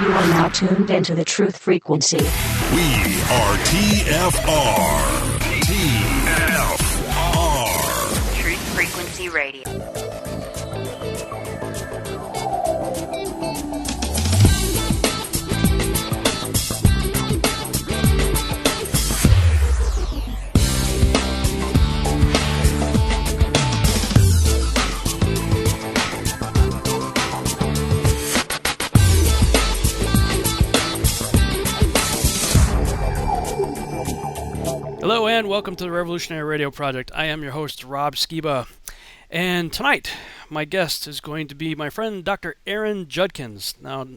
You are now tuned into the truth frequency. We are TFR. TFR. Truth Frequency Radio. Hello and welcome to the Revolutionary Radio Project. I am your host, Rob Skiba. And tonight, my guest is going to be my friend, Dr. Aaron Judkins. Now,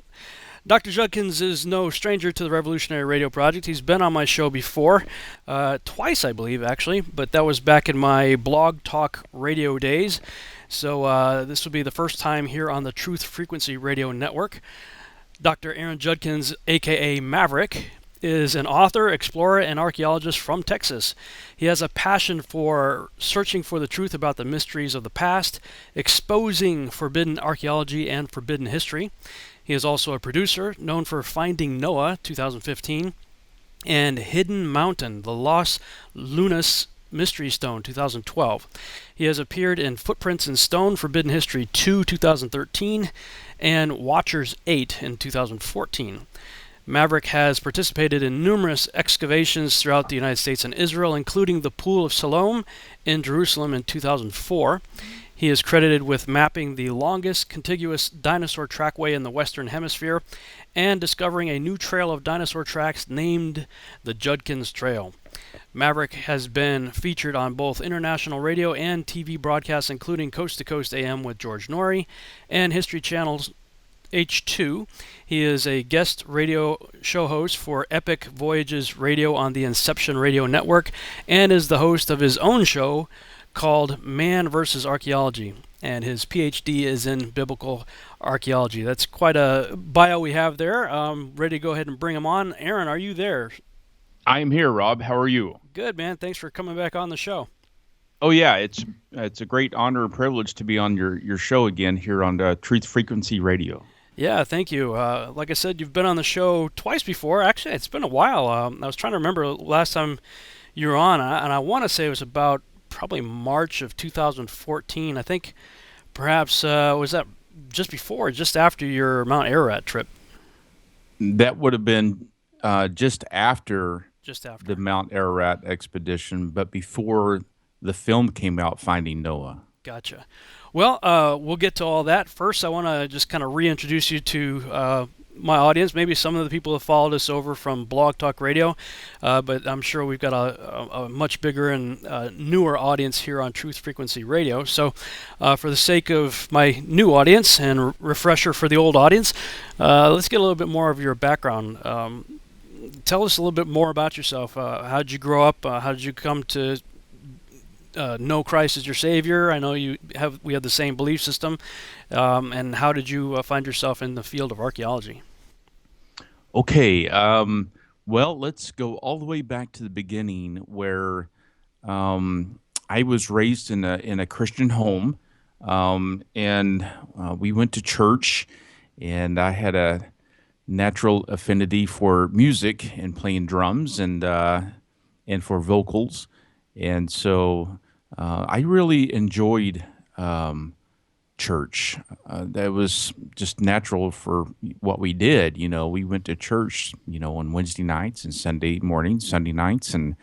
Dr. Judkins is no stranger to the Revolutionary Radio Project. He's been on my show before, twice, I believe, actually, but that was back in my blog talk radio days. So this will be the first time here on the Truth Frequency Radio Network. Dr. Aaron Judkins, a.k.a. Maverick, is an author, explorer, and archaeologist from Texas. He has a passion for searching for the truth about the mysteries of the past, exposing forbidden archaeology and forbidden history. He is also a producer, known for Finding Noah, 2015, and Hidden Mountain, the Los Lunas Mystery Stone, 2012. He has appeared in Footprints in Stone, Forbidden History 2, 2013, and Watchers 8 in 2014. Maverick has participated in numerous excavations throughout the United States and Israel, including the Pool of Siloam in Jerusalem in 2004. He is credited with mapping the longest contiguous dinosaur trackway in the Western Hemisphere and discovering a new trail of dinosaur tracks named the Judkins Trail. Maverick has been featured on both international radio and TV broadcasts, including Coast to Coast AM with George Norrie and History Channel's H2. He is a guest radio show host for Epic Voyages Radio on the Inception Radio Network and is the host of his own show called Man vs. Archaeology, and his PhD is in biblical archaeology. That's quite a bio we have there. Ready to go ahead and bring him on. Aaron, are you there? I am here, Rob. How are you? Good, man. Thanks for coming back on the show. Oh, yeah. It's a great honor and privilege to be on your show again here on Truth Frequency Radio. Yeah, thank you. Like I said, you've been on the show twice before. Actually, it's been a while. I was trying to remember last time you were on, and I want to say it was about probably March of 2014. I think perhaps, was that just before or just after your Mount Ararat trip? That would have been just after the Mount Ararat expedition, but before the film came out, Finding Noah. Gotcha. Well, we'll get to all that. First, I want to just kind of reintroduce you to my audience. Maybe some of the people have followed us over from Blog Talk Radio, but I'm sure we've got a much bigger and newer audience here on Truth Frequency Radio. So for the sake of my new audience and refresher for the old audience, let's get a little bit more of your background. Tell us a little bit more about yourself. How did you grow up? How did you come to know Christ as your Savior? I know we have the same belief system. And how did you find yourself in the field of archaeology? Okay. Well, let's go all the way back to the beginning where I was raised in a Christian home, and we went to church, and I had a natural affinity for music and playing drums and for vocals. And so I really enjoyed church. That was just natural for what we did. You know, we went to church, on Wednesday nights and Sunday mornings, Sunday nights. And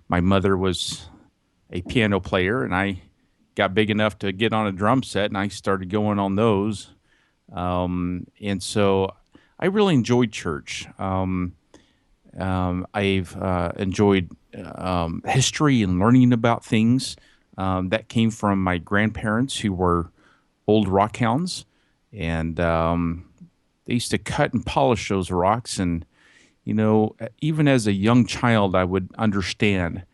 my mother was a piano player, and I got big enough to get on a drum set, and I started going on those. And so I really enjoyed church. I've enjoyed history and learning about things that came from my grandparents, who were old rock hounds, and they used to cut and polish those rocks. And even as a young child, I would understand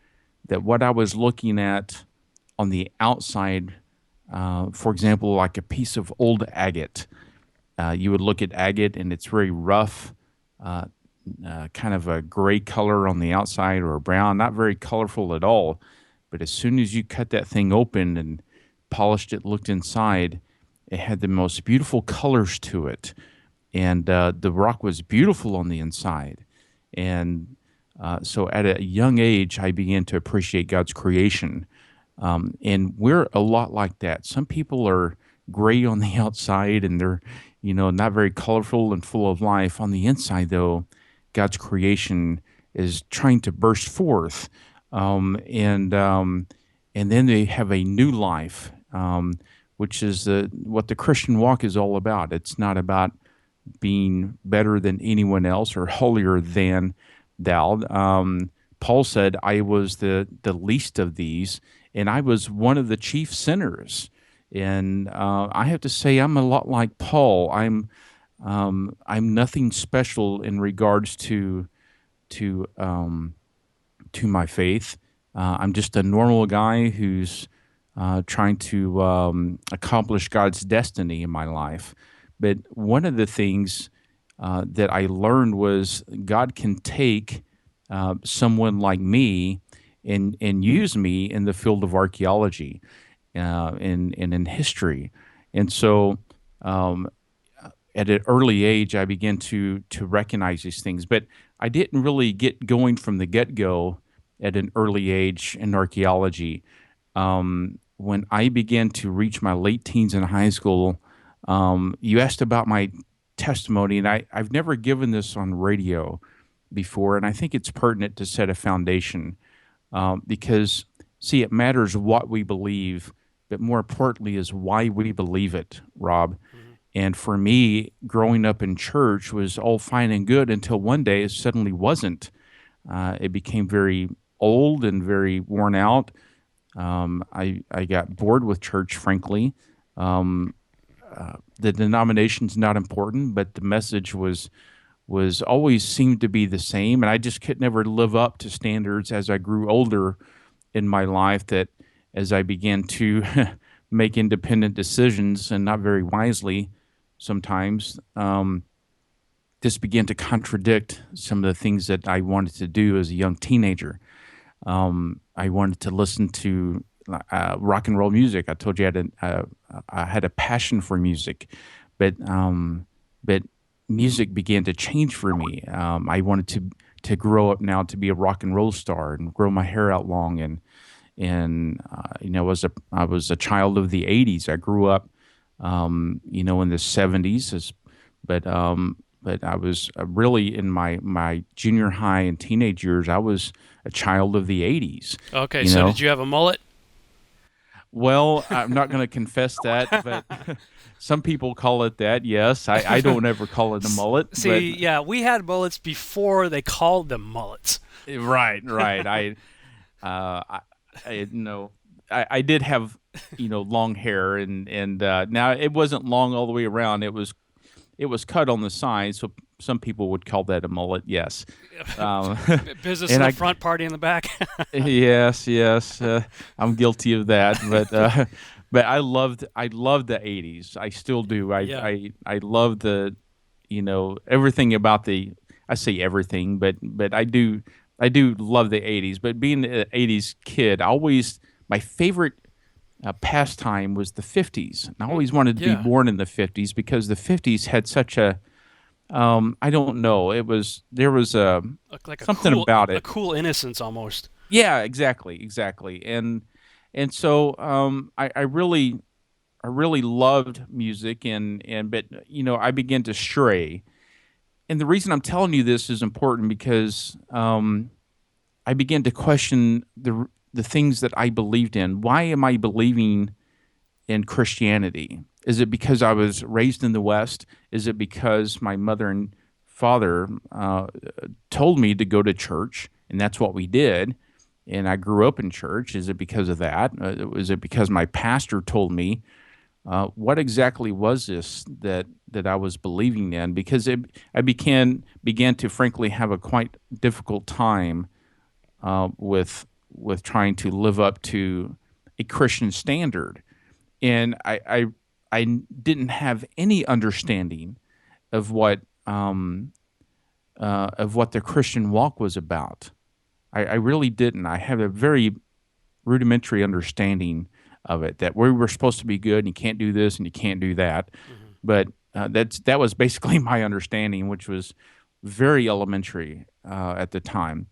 that what I was looking at on the outside, for example, like a piece of old agate, you would look at agate and it's very rough, kind of a gray color on the outside, or a brown, not very colorful at all. But as soon as you cut that thing open and polished it, looked inside, it had the most beautiful colors to it. and the rock was beautiful on the inside. And so at a young age, I began to appreciate God's creation. And we're a lot like that. Some people are gray on the outside and they're, not very colorful and full of life. On the inside, though, God's creation is trying to burst forth. And then they have a new life, which is what the Christian walk is all about. It's not about being better than anyone else or holier than thou. Paul said, I was the least of these, and I was one of the chief sinners. And I have to say, I'm a lot like Paul. I'm nothing special in regards to my faith. I'm just a normal guy who's trying to accomplish God's destiny in my life. But one of the things that I learned was God can take someone like me and use me in the field of archaeology and in history. And so at an early age, I began to recognize these things. But I didn't really get going from the get-go at an early age in archaeology. When I began to reach my late teens in high school, you asked about my testimony, and I've never given this on radio before, and I think it's pertinent to set a foundation because, see, it matters what we believe, but more importantly is why we believe it, Rob. And for me, growing up in church was all fine and good until one day it suddenly wasn't. It became very old and very worn out. I got bored with church, frankly. The denomination's not important, but the message was always seemed to be the same, and I just could never live up to standards as I grew older in my life. That as I began to make independent decisions, and not very wisely sometimes, this began to contradict some of the things that I wanted to do as a young teenager. I wanted to listen to rock and roll music. I told you I had a passion for music, but music began to change for me. I wanted to grow up now to be a rock and roll star and grow my hair out long. I was a child of the '80s. I grew up, in the '70s, but I was really in my junior high and teenage years. I was a child of the '80s. Okay, so did you have a mullet? Well, I'm not going to confess that, but some people call it that. Yes, I don't ever call it a mullet. See, yeah, we had mullets before they called them mullets. Right. I did have long hair, and now it wasn't long all the way around. It was cut on the side, so some people would call that a mullet. Yes, business in the front, party in the back. Yes, I'm guilty of that. But I loved the '80s. I still do. I love the everything about I say everything, but I do love the '80s. But being an '80s kid, my favorite pastime was the '50s. And I always wanted to be born in the '50s because the '50s had such a I don't know. There was something about it, a cool innocence almost. Yeah, exactly, and so I really loved music, but I began to stray, and the reason I'm telling you this is important because I began to question the things that I believed in. Why am I believing in Christianity? Is it because I was raised in the West? Is it because my mother and father told me to go to church, and that's what we did, and I grew up in church? Is it because of that? Is it because my pastor told me? What exactly was this that I was believing in? Because I began to frankly have a quite difficult time with trying to live up to a Christian standard, and I didn't have any understanding of what the Christian walk was about. I really didn't. I had a very rudimentary understanding of it, that we were supposed to be good and you can't do this and you can't do that. Mm-hmm. that was basically my understanding, which was very elementary at the time.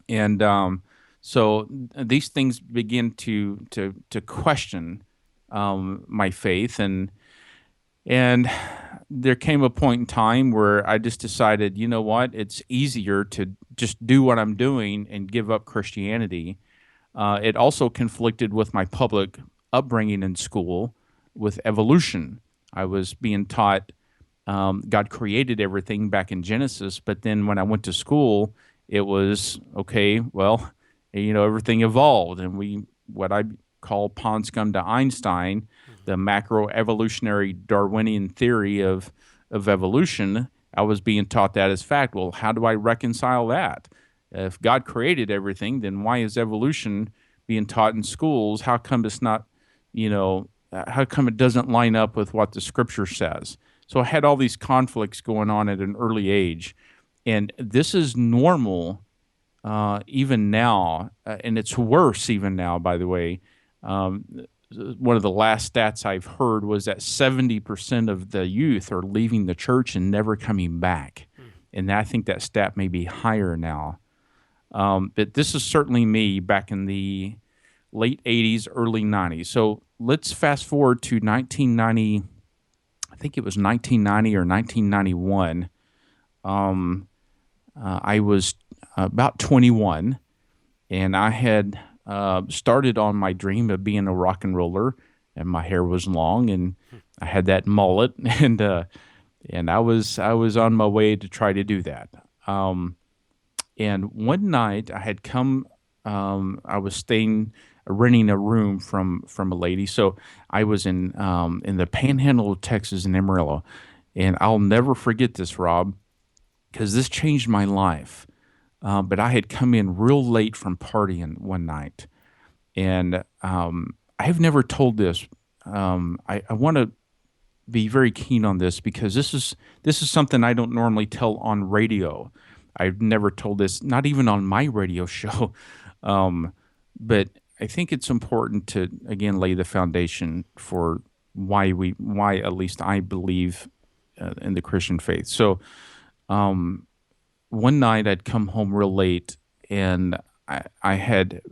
And so these things begin to question my faith, and there came a point in time where I just decided, you know what, it's easier to just do what I'm doing and give up Christianity. It also conflicted with my public upbringing in school with evolution. I was being taught God created everything back in Genesis, but then when I went to school, it was okay. Well, everything evolved, and what I call pond scum to Einstein, the macroevolutionary Darwinian theory of evolution. I was being taught that as fact. Well, how do I reconcile that? If God created everything, then why is evolution being taught in schools? How come it's not, how come it doesn't line up with what the scripture says? So I had all these conflicts going on at an early age. And this is normal even now, and it's worse even now, by the way. One of the last stats I've heard was that 70% of the youth are leaving the church and never coming back. And I think that stat may be higher now. But this is certainly me back in the late 80s, early 90s. So let's fast forward to 1990. I think it was 1990 or 1991. I was about 21, and I had started on my dream of being a rock and roller, and my hair was long, and I had that mullet, and I was on my way to try to do that. And one night I had come, I was renting a room from a lady. So I was in the Panhandle of Texas in Amarillo, and I'll never forget this, Rob, because this changed my life. But I had come in real late from partying one night, and I have never told this. I want to be very keen on this because this is something I don't normally tell on radio. I've never told this, not even on my radio show. But I think it's important to again lay the foundation for why at least I believe in the Christian faith. So one night I'd come home real late, and I had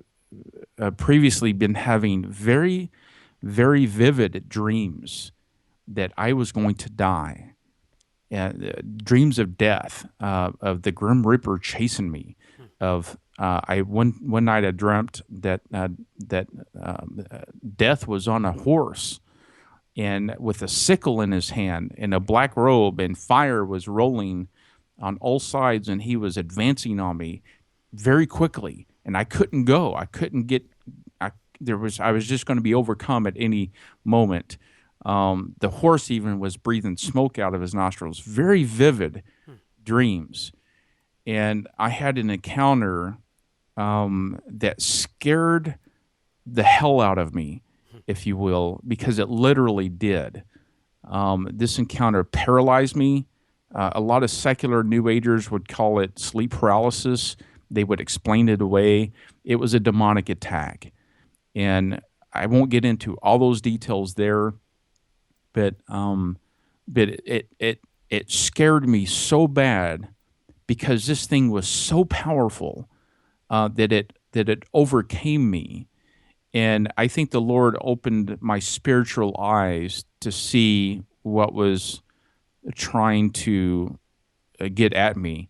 previously been having very, very vivid dreams that I was going to die. Dreams of death, of the Grim Reaper chasing me. One night I dreamt that death was on a horse, and with a sickle in his hand, and a black robe, and fire was rolling on all sides, and he was advancing on me very quickly, and I couldn't go. I couldn't get. I was just going to be overcome at any moment. The horse even was breathing smoke out of his nostrils. Very vivid dreams. And I had an encounter that scared the hell out of me, if you will, because it literally did. This encounter paralyzed me. A lot of secular New Agers would call it sleep paralysis. They would explain it away. It was a demonic attack. And I won't get into all those details there, but it scared me so bad because this thing was so powerful that it overcame me. And I think the Lord opened my spiritual eyes to see what was trying to get at me.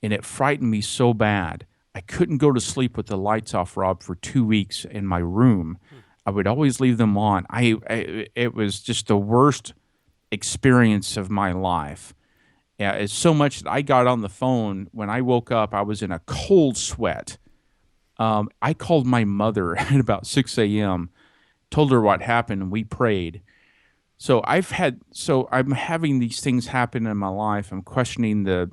And it frightened me so bad. I couldn't go to sleep with the lights off, Rob, for 2 weeks in my room. I would always leave them on. It was just the worst experience of my life. Yeah, it's so much that I got on the phone. When I woke up, I was in a cold sweat. I called my mother at about 6 a.m., told her what happened, and we prayed. So I'm having these things happen in my life. I'm questioning the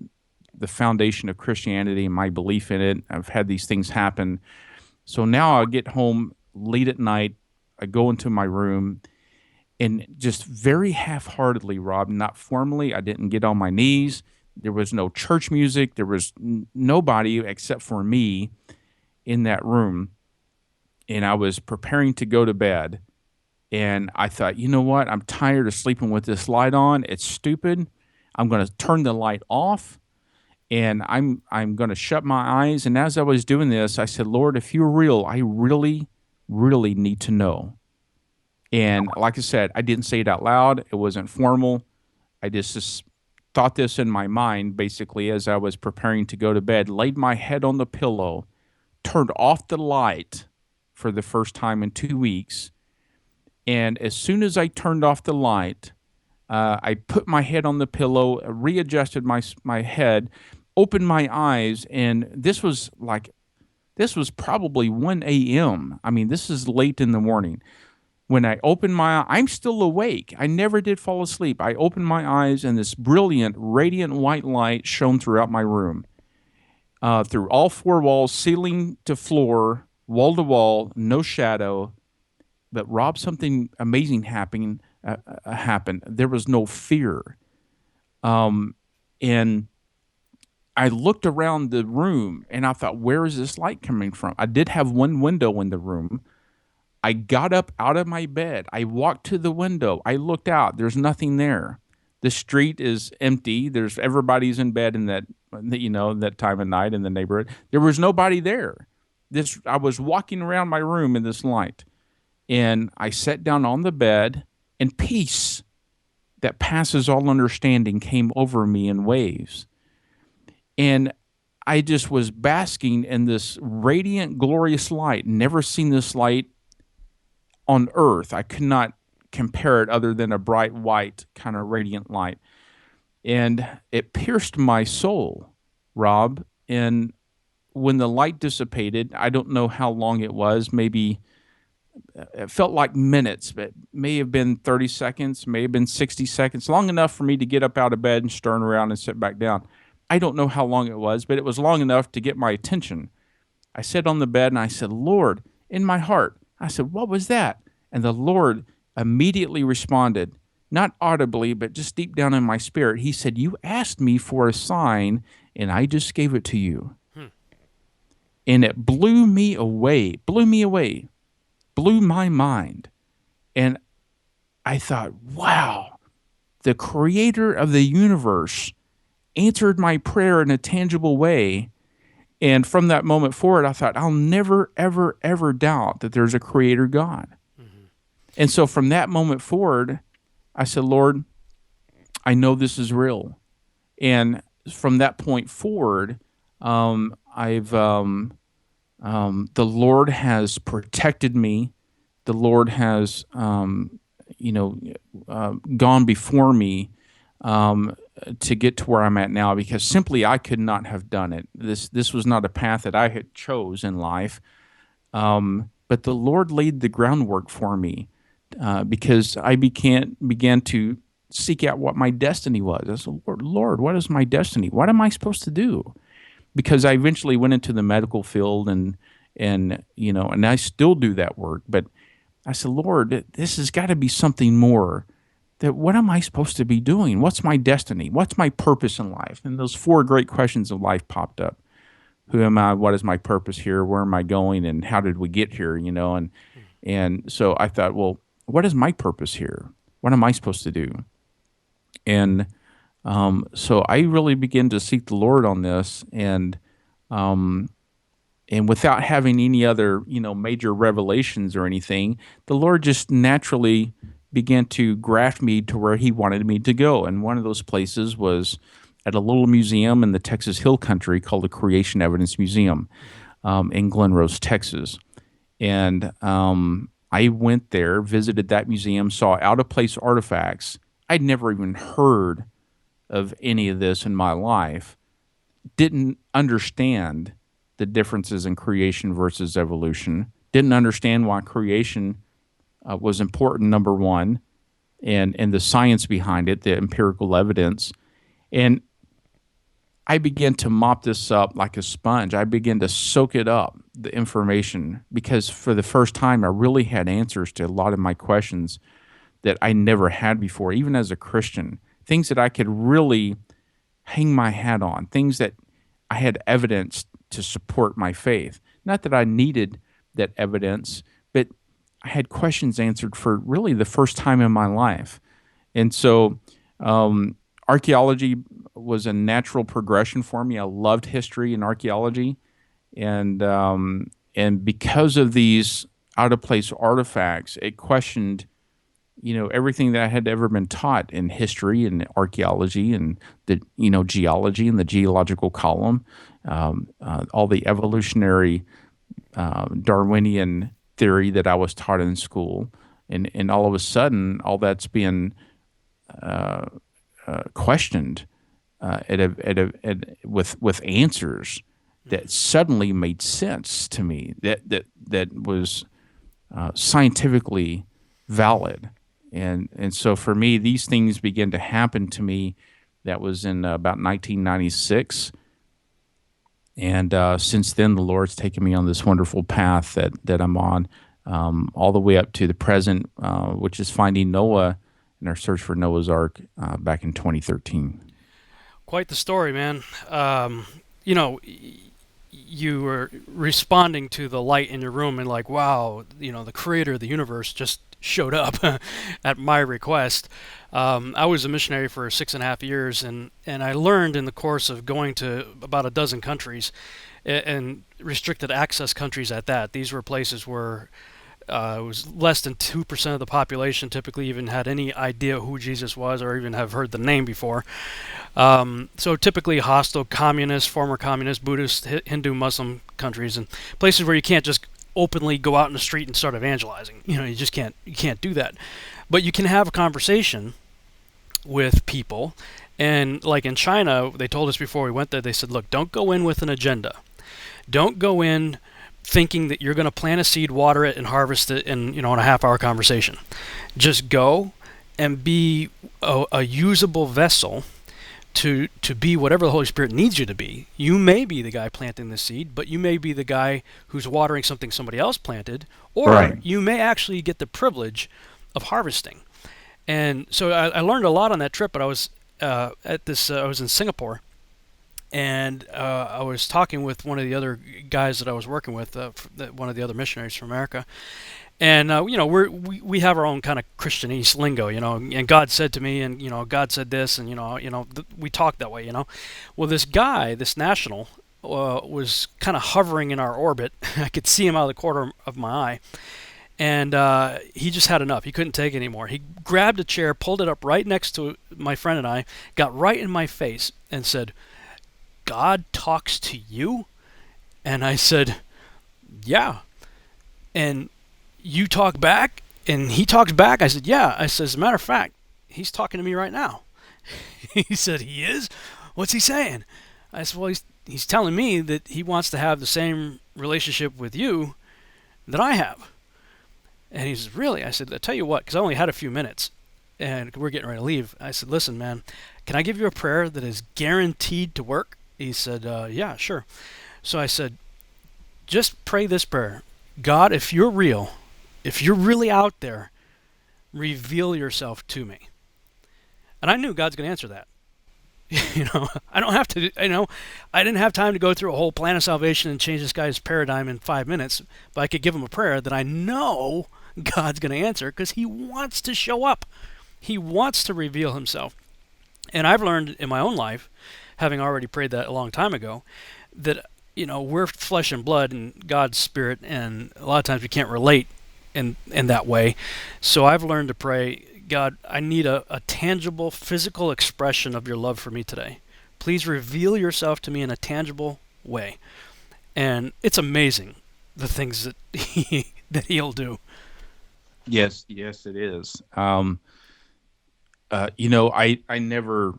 foundation of Christianity and my belief in it. I've had these things happen. So now I get home late at night. I go into my room, and just very half-heartedly, Rob, not formally, I didn't get on my knees. There was no church music. There was nobody except for me in that room. And I was preparing to go to bed. And I thought, you know what? I'm tired of sleeping with this light on. It's stupid. I'm going to turn the light off, and I'm going to shut my eyes. And as I was doing this, I said, Lord, if you're real, I really, really need to know. And like I said, I didn't say it out loud. It wasn't formal. I just thought this in my mind, basically, as I was preparing to go to bed, laid my head on the pillow, turned off the light for the first time in 2 weeks. And as soon as I turned off the light, I put my head on the pillow, readjusted my head, opened my eyes, and this was probably 1 a.m. I mean, this is late in the morning. When I opened my eye, I'm still awake. I never did fall asleep. I opened my eyes, and this brilliant, radiant white light shone throughout my room, through all four walls, ceiling to floor, wall to wall, no shadow. But Rob, something amazing happened. There was no fear, and I looked around the room, and I thought, where is this light coming from? I did have one window in the room. I got up out of my bed. I walked to the window. I looked out. There's nothing there. The street is empty. Everybody's in bed in that time of night in the neighborhood. There was nobody there. I was walking around my room in this light, and I sat down on the bed, and peace that passes all understanding came over me in waves. And I just was basking in this radiant, glorious light. Never seen this light on earth. I could not compare it other than a bright white kind of radiant light. And it pierced my soul, Rob. And when the light dissipated, I don't know how long it was, maybe it felt like minutes, but may have been 30 seconds, may have been 60 seconds, long enough for me to get up out of bed and turn around and sit back down. I don't know how long it was, but it was long enough to get my attention. I sat on the bed and I said, Lord, in my heart, I said, what was that? And the Lord immediately responded, not audibly, but just deep down in my spirit. He said, you asked me for a sign, and I just gave it to you. And it blew my mind. And I thought, wow, the creator of the universe answered my prayer in a tangible way. And from that moment forward, I thought, I'll never, ever, ever doubt that there's a creator God. Mm-hmm. And so from that moment forward, I said, Lord, I know this is real. And from that point forward, the Lord has protected me. The Lord has, gone before me to get to where I'm at now, because simply I could not have done it. This was not a path that I had chose in life, but the Lord laid the groundwork for me, because I began to seek out what my destiny was. I said, Lord, what is my destiny? What am I supposed to do? Because I eventually went into the medical field, and I still do that work. But I said, Lord, this has got to be something more. What am I supposed to be doing? What's my destiny? What's my purpose in life? And those four great questions of life popped up. Who am I? What is my purpose here? Where am I going? And how did we get here? And so I thought, well, what is my purpose here? What am I supposed to do? And so I really began to seek the Lord on this, and without having any other, major revelations or anything, the Lord just naturally began to graft me to where He wanted me to go. And one of those places was at a little museum in the Texas Hill Country called the Creation Evidence Museum in Glen Rose, Texas. And I went there, visited that museum, saw out-of-place artifacts. I'd never even heard of any of this in my life, didn't understand the differences in creation versus evolution, didn't understand why creation was important, number one, and the science behind it, the empirical evidence. And I began to mop this up like a sponge. I began to soak it up, the information, because for the first time I really had answers to a lot of my questions that I never had before, even as a Christian, things that I could really hang my hat on, things that I had evidence to support my faith. Not that I needed that evidence, but I had questions answered for really the first time in my life. And so archaeology was a natural progression for me. I loved history and archaeology. And because of these out of place artifacts, it questioned, everything that I had ever been taught in history and archaeology and the, geology and the geological column, all the evolutionary Darwinian theory that I was taught in school. And all of a sudden, all that's being questioned with answers that suddenly made sense to me, that was scientifically valid. And so for me, these things began to happen to me. That was in about 1996. And since then, the Lord's taken me on this wonderful path that I'm on, all the way up to the present, which is finding Noah in our search for Noah's Ark back in 2013. Quite the story, man. You were responding to the light in your room and like, wow, the creator of the universe just showed up at my request. I was a missionary for 6.5 years, and I learned in the course of going to about a dozen countries, and restricted access countries at that. These were places where it was less than 2% of the population typically even had any idea who Jesus was or even have heard the name before. So typically hostile communist, former communist, Buddhist, Hindu, Muslim countries, and places where you can't just openly go out in the street and start evangelizing. You just can't do that. But you can have a conversation with people. And like in China, they told us before we went there, they said, look, don't go in with an agenda. Don't go in thinking that you're going to plant a seed, water it, and harvest it in a half-hour conversation. Just go and be a usable vessel to be whatever the Holy Spirit needs you to be. You may be the guy planting the seed, but you may be the guy who's watering something somebody else planted, or Right. you may actually get the privilege of harvesting. And so I learned a lot on that trip. But I was I was in Singapore, and I was talking with one of the other guys that I was working with, one of the other missionaries from America. And we have our own kind of Christianese lingo, and God said to me, and God said this, and we talk that way, Well, this guy, this national, was kind of hovering in our orbit. I could see him out of the corner of my eye, and he just had enough. He couldn't take it anymore. He grabbed a chair, pulled it up right next to my friend and I, got right in my face, and said, "God talks to you?" And I said, "Yeah." And you talk back? And he talks back? I said, yeah. I said, as a matter of fact, he's talking to me right now. He said, he is? What's he saying? I said, well, he's telling me that he wants to have the same relationship with you that I have. And he says, really? I said, I'll tell you what, because I only had a few minutes, and we're getting ready to leave. I said, listen, man, can I give you a prayer that is guaranteed to work? He said, yeah, sure. So I said, just pray this prayer. God, if you're real, if you're really out there, reveal yourself to me. And I knew God's going to answer that. I don't have to, I didn't have time to go through a whole plan of salvation and change this guy's paradigm in 5 minutes, but I could give him a prayer that I know God's going to answer because he wants to show up. He wants to reveal himself. And I've learned in my own life, having already prayed that a long time ago, that, we're flesh and blood and God's spirit, and a lot of times we can't relate in that way. So I've learned to pray, God, I need a tangible, physical expression of your love for me today. Please reveal yourself to me in a tangible way. And it's amazing the things that he'll do. Yes, it is. I never,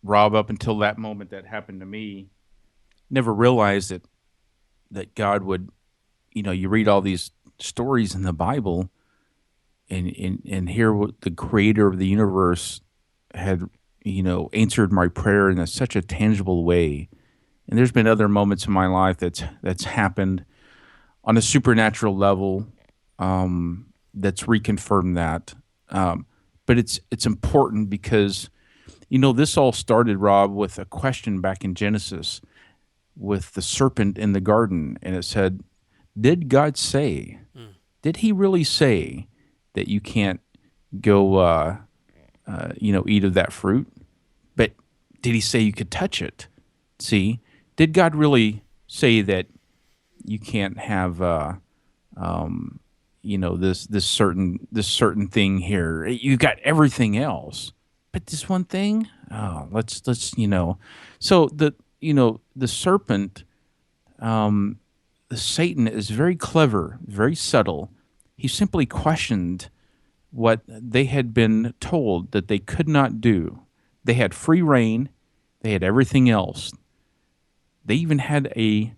Rob, up until that moment that happened to me, never realized that God would, you read all these stories in the Bible, and hear what the creator of the universe had, answered my prayer in such a tangible way. And there's been other moments in my life that's happened on a supernatural level, that's reconfirmed that. But it's important because, this all started, Rob, with a question back in Genesis with the serpent in the garden. And it said, did God say? did he really say that you can't go, eat of that fruit? But did he say you could touch it? See, did God really say that you can't have, this certain thing here? You got everything else, but this one thing. Oh, let's. So the serpent, Satan is very clever, very subtle. He simply questioned what they had been told that they could not do. They had free reign. They had everything else. They even had a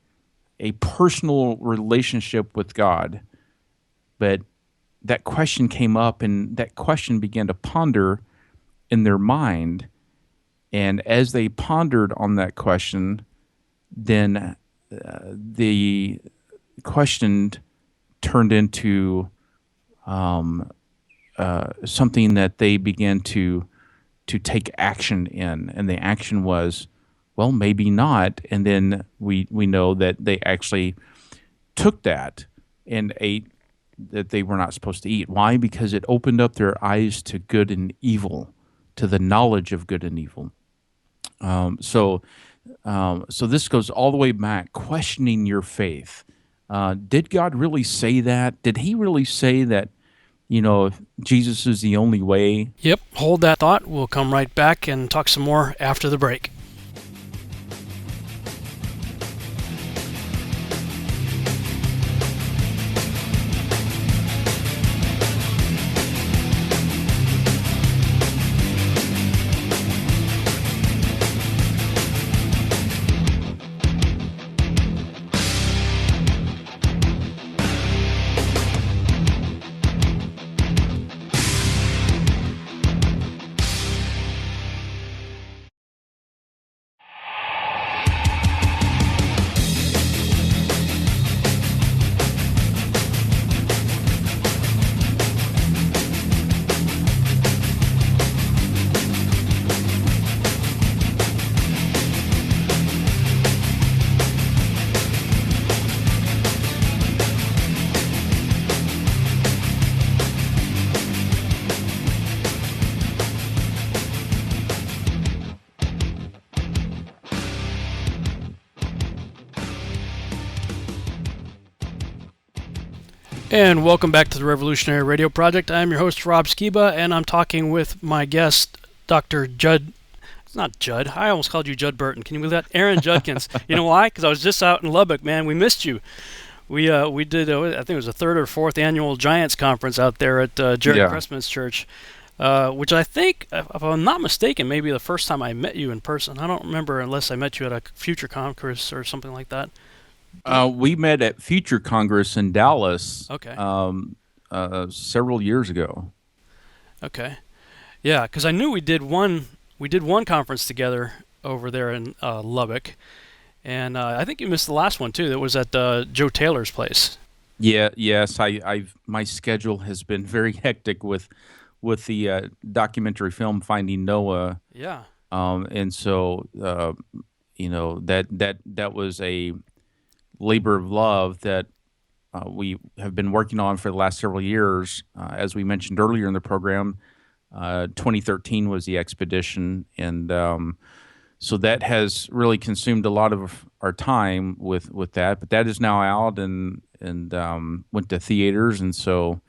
personal relationship with God. But that question came up, and that question began to ponder in their mind. And as they pondered on that question, then the question turned into something that they began to take action in, and the action was, well, maybe not. And then we know that they actually took that and ate that they were not supposed to eat. Why? Because it opened up their eyes to good and evil, to the knowledge of good and evil. So this goes all the way back, questioning your faith. Did God really say that? Did he really say that, Jesus is the only way? Yep, hold that thought. We'll come right back and talk some more after the break. And welcome back to the Revolutionary Radio Project. I'm your host, Rob Skiba, and I'm talking with my guest, Dr. Judd. It's not Judd. I almost called you Judd Burton. Can you believe that? Aaron Judkins. You know why? Because I was just out in Lubbock, man. We missed you. We did, I think it was the third or fourth annual Giants Conference out there at Jared Pressman's church, which I think, if I'm not mistaken, maybe the first time I met you in person. I don't remember unless I met you at a future congress or something like that. We met at Future Congress in Dallas. Okay. Several years ago. Okay. Yeah, because I knew we did one conference together over there in Lubbock, and I think you missed the last one too. That was at Joe Taylor's place. Yeah. Yes. My schedule has been very hectic with the documentary film Finding Noah. Yeah. And so that was a labor of love that we have been working on for the last several years. As we mentioned earlier in the program, 2013 was the expedition, and so that has really consumed a lot of our time with that. But that is now out and went to theaters, and so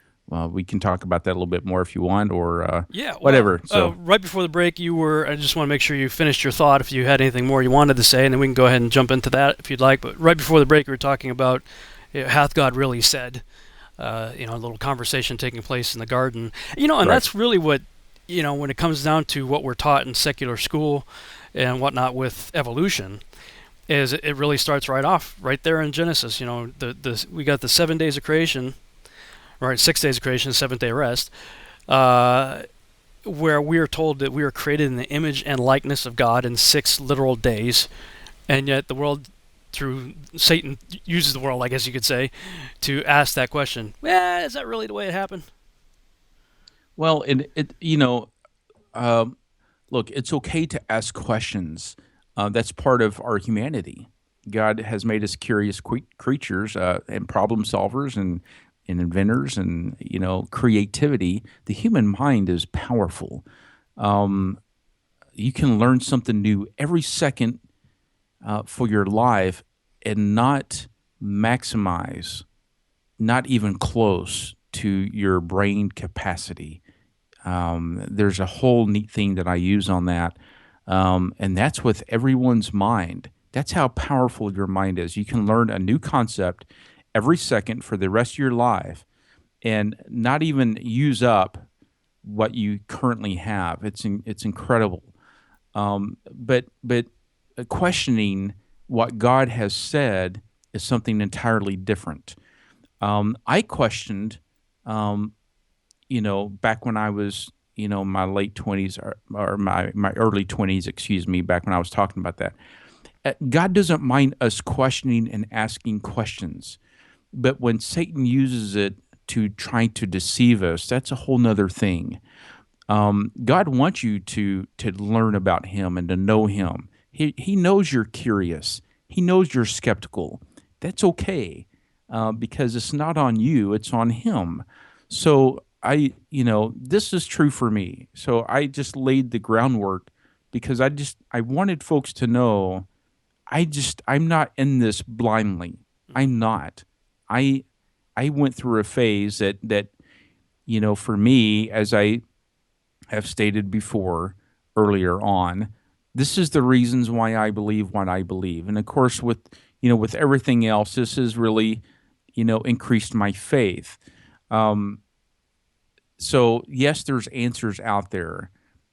we can talk about that a little bit more if you want, or whatever. So right before the break, I just want to make sure you finished your thought if you had anything more you wanted to say, and then we can go ahead and jump into that if you'd like. But right before the break, we were talking about hath God really said, a little conversation taking place in the garden. And Right. That's really what, when it comes down to what we're taught in secular school and whatnot with evolution, is it really starts right there in Genesis. We got the 7 days of creation, right, 6 days of creation, seventh day rest, where we are told that we are created in the image and likeness of God in 6 literal days, and yet the world, through Satan, uses the world, I guess you could say, to ask that question. Is that really the way it happened? Well, look, it's okay to ask questions. That's part of our humanity. God has made us curious creatures and problem solvers, and and inventors and creativity. The human mind is powerful. You can learn something new every second for your life and not maximize, not even close to your brain capacity. There's a whole neat thing that I use on that, and that's with everyone's mind. That's how powerful your mind is. You can learn a new concept every second for the rest of your life and not even use up what you currently have. It's incredible. But questioning what God has said is something entirely different. I questioned, back when I was, my late 20s or my early 20s, excuse me, back when I was talking about that. God doesn't mind us questioning and asking questions. But when Satan uses it to try to deceive us, that's a whole nother thing. God wants you to learn about him and to know him. He knows you're curious. He knows you're skeptical. That's okay, because it's not on you, it's on him. So this is true for me. So I just laid the groundwork because I wanted folks to know I'm not in this blindly. I'm not. I went through a phase that for me, as I have stated before earlier on, this is the reasons why I believe what I believe. And of course, with everything else, this has really, increased my faith. So yes, there's answers out there.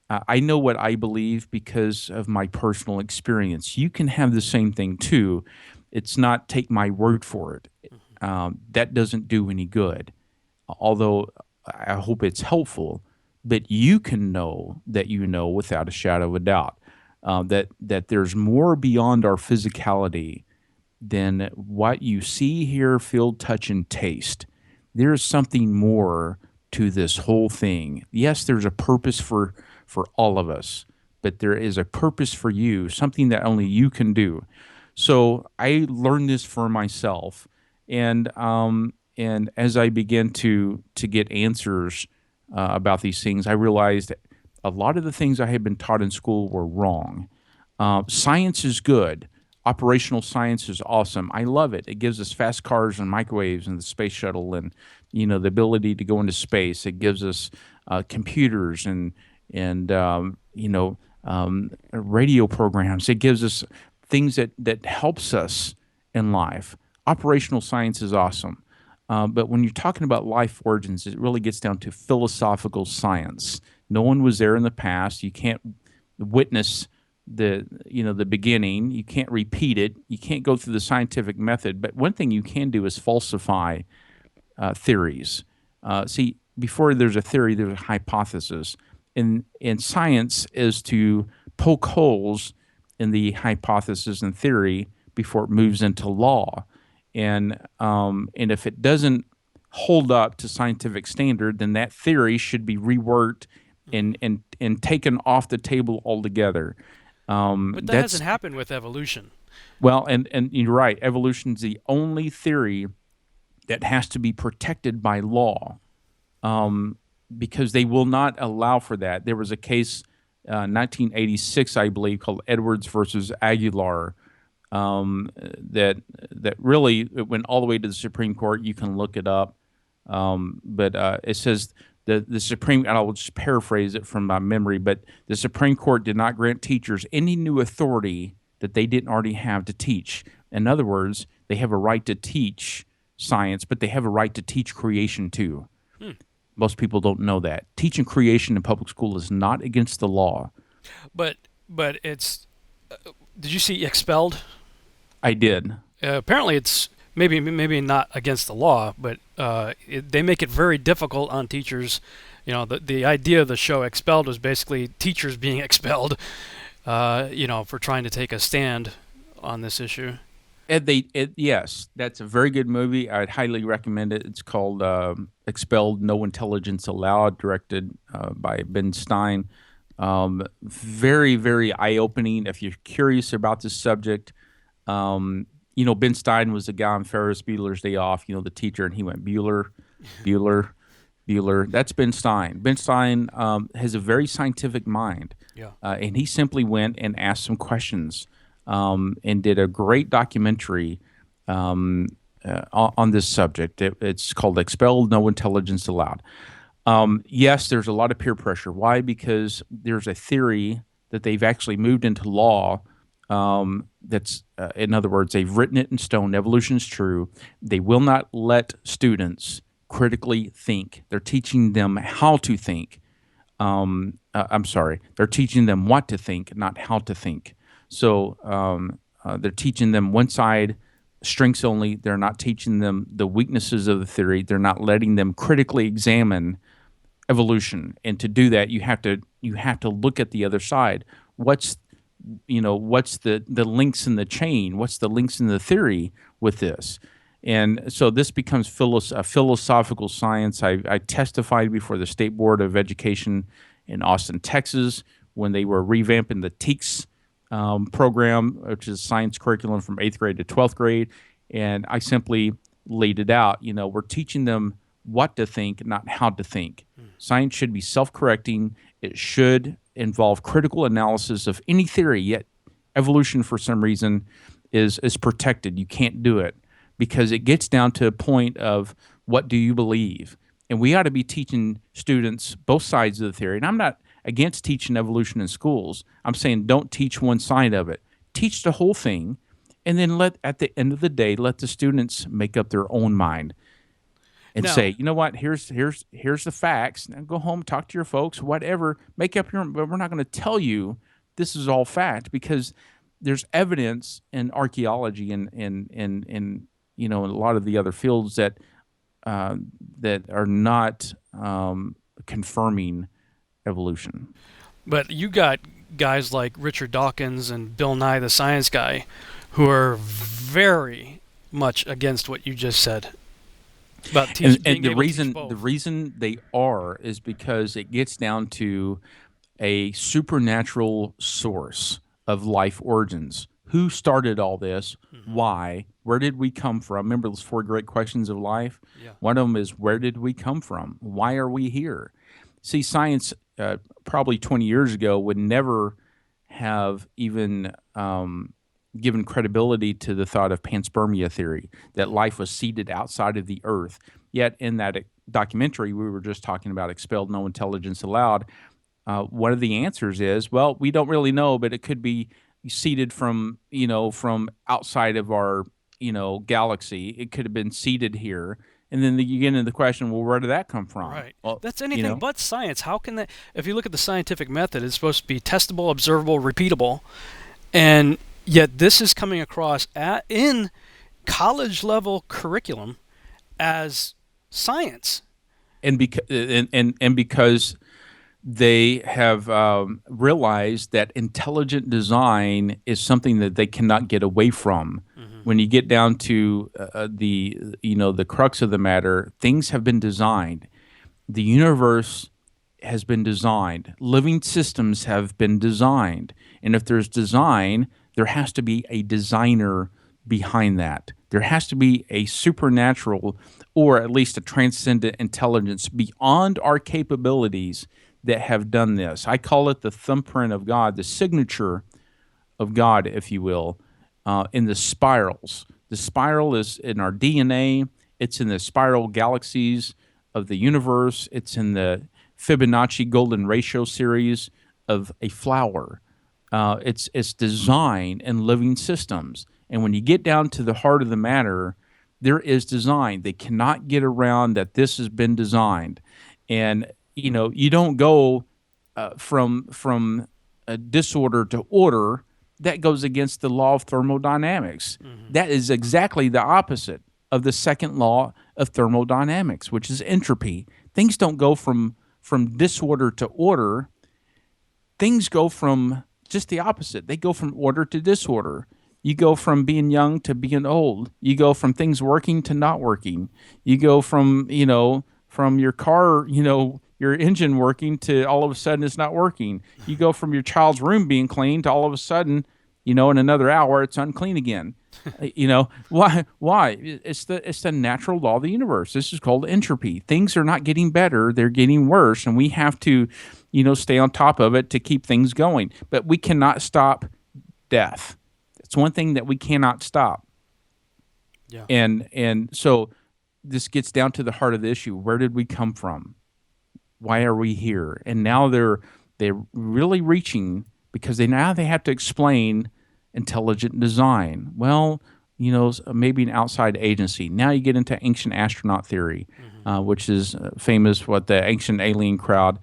I know what I believe because of my personal experience. You can have the same thing too. It's not take my word for it. That doesn't do any good. Although I hope it's helpful, but you can know that without a shadow of a doubt that there's more beyond our physicality than what you see, hear, feel, touch, and taste. There's something more to this whole thing. Yes, there's a purpose for all of us, but there is a purpose for you, something that only you can do. So I learned this for myself, and as I began to get answers about these things, I realized that a lot of the things I had been taught in school were wrong. Science is good. Operational science is awesome. I love it. It gives us fast cars and microwaves and the space shuttle and the ability to go into space. It gives us computers and radio programs. It gives us things that helps us in life. Operational science is awesome. But when you're talking about life origins, it really gets down to philosophical science. No one was there in the past. You can't witness the beginning. You can't repeat it. You can't go through the scientific method. But one thing you can do is falsify theories. See, before there's a theory, there's a hypothesis. And science is to poke holes in the hypothesis and theory before it moves into law. And if it doesn't hold up to scientific standard, then that theory should be reworked and taken off the table altogether. But that hasn't happened with evolution. Well, and you're right. Evolution is the only theory that has to be protected by law, because they will not allow for that. There was a case, 1986, I believe, called Edwards versus Aguilar, that really it went all the way to the Supreme Court. You can look it up, but it says the Supreme, and I will just paraphrase it from my memory, but the Supreme Court did not grant teachers any new authority that they didn't already have to teach. In other words, they have a right to teach science, but they have a right to teach creation too. Most people don't know that. Teaching creation in public school is not against the law. But it's. Did you see Expelled? I did. Apparently, it's maybe not against the law, but they make it very difficult on teachers. The idea of the show Expelled was basically teachers being expelled, for trying to take a stand on this issue. Yes, that's a very good movie. I'd highly recommend it. It's called Expelled, No Intelligence Allowed, directed by Ben Stein. Very, very eye-opening. If you're curious about this subject, Ben Stein was the guy on Ferris Bueller's Day Off, the teacher, and he went, Bueller, Bueller, Bueller. That's Ben Stein. Ben Stein has a very scientific mind, Yeah. and he simply went and asked some questions, and did a great documentary on this subject. It's called "Expelled, No Intelligence Allowed." Yes, there's a lot of peer pressure. Why? Because there's a theory that they've actually moved into law. That's, in other words, they've written it in stone. Evolution is true. They will not let students critically think. They're teaching them how to think. I'm sorry. They're teaching them what to think, not how to think. So they're teaching them one side, strengths only. They're not teaching them the weaknesses of the theory. They're not letting them critically examine evolution. And to do that, you have to look at the other side. What's the links in the chain? What's the links in the theory with this? And so this becomes a philosophical science. I testified before the State Board of Education in Austin, Texas, when they were revamping the TEACS program, which is science curriculum from 8th grade to 12th grade. And I simply laid it out. We're teaching them what to think, not how to think. Science should be self-correcting. It should involve critical analysis of any theory, yet evolution, for some reason, is protected. You can't do it because it gets down to a point of what do you believe? And we ought to be teaching students both sides of the theory. And I'm not against teaching evolution in schools. I'm saying don't teach one side of it. Teach the whole thing, and then at the end of the day, let the students make up their own mind and say, you know what, here's the facts. Now go home, talk to your folks, whatever, make up your own. But we're not going to tell you this is all fact, because there's evidence in archaeology and in a lot of the other fields that are not confirming evolution. But you got guys like Richard Dawkins and Bill Nye the Science Guy who are very much against what you just said. About and the reason they are is because it gets down to a supernatural source of life origins. Who started all this? Mm-hmm. Why? Where did we come from? Remember those 4 great questions of life? Yeah. One of them is, where did we come from? Why are we here? See, science probably 20 years ago would never have even given credibility to the thought of panspermia theory, that life was seeded outside of the earth. Yet in that documentary we were just talking about, Expelled, No Intelligence Allowed, one of the answers is, well, we don't really know, but it could be seeded from outside of our, galaxy. It could have been seeded here. And then you get into the question, well, where did that come from? Right. Well, that's anything but science. How can that, if you look at the scientific method, it's supposed to be testable, observable, repeatable. And yet this is coming across in college level curriculum as science. And because they have realized that intelligent design is something that they cannot get away from. Mm-hmm. When you get down to the crux of the matter, things have been designed. The universe has been designed. Living systems have been designed. And if there's design, there has to be a designer behind that. There has to be a supernatural, or at least a transcendent intelligence beyond our capabilities that have done this. I call it the thumbprint of God, the signature of God, if you will, in the spirals. The spiral is in our DNA. It's in the spiral galaxies of the universe. It's in the Fibonacci golden ratio series of a flower. It's design in living systems. And when you get down to the heart of the matter, there is design. They cannot get around that this has been designed. And you don't go from a disorder to order. That goes against the law of thermodynamics. Mm-hmm. That is exactly the opposite of the second law of thermodynamics, which is entropy. Things don't go from disorder to order. Things go from just the opposite. They go from order to disorder. You go from being young to being old. You go from things working to not working. You go from your car, your engine working to all of a sudden it's not working. You go from your child's room being clean to all of a sudden In another hour it's unclean again. Why? It's the natural law of the universe. This is called entropy. Things are not getting better; they're getting worse, and we have to, stay on top of it to keep things going. But we cannot stop death. It's one thing that we cannot stop. Yeah. And so this gets down to the heart of the issue. Where did we come from? Why are we here? And now they're really reaching, because they have to explain intelligent design. Well, maybe an outside agency. Now you get into ancient astronaut theory, which is famous. What the ancient alien crowd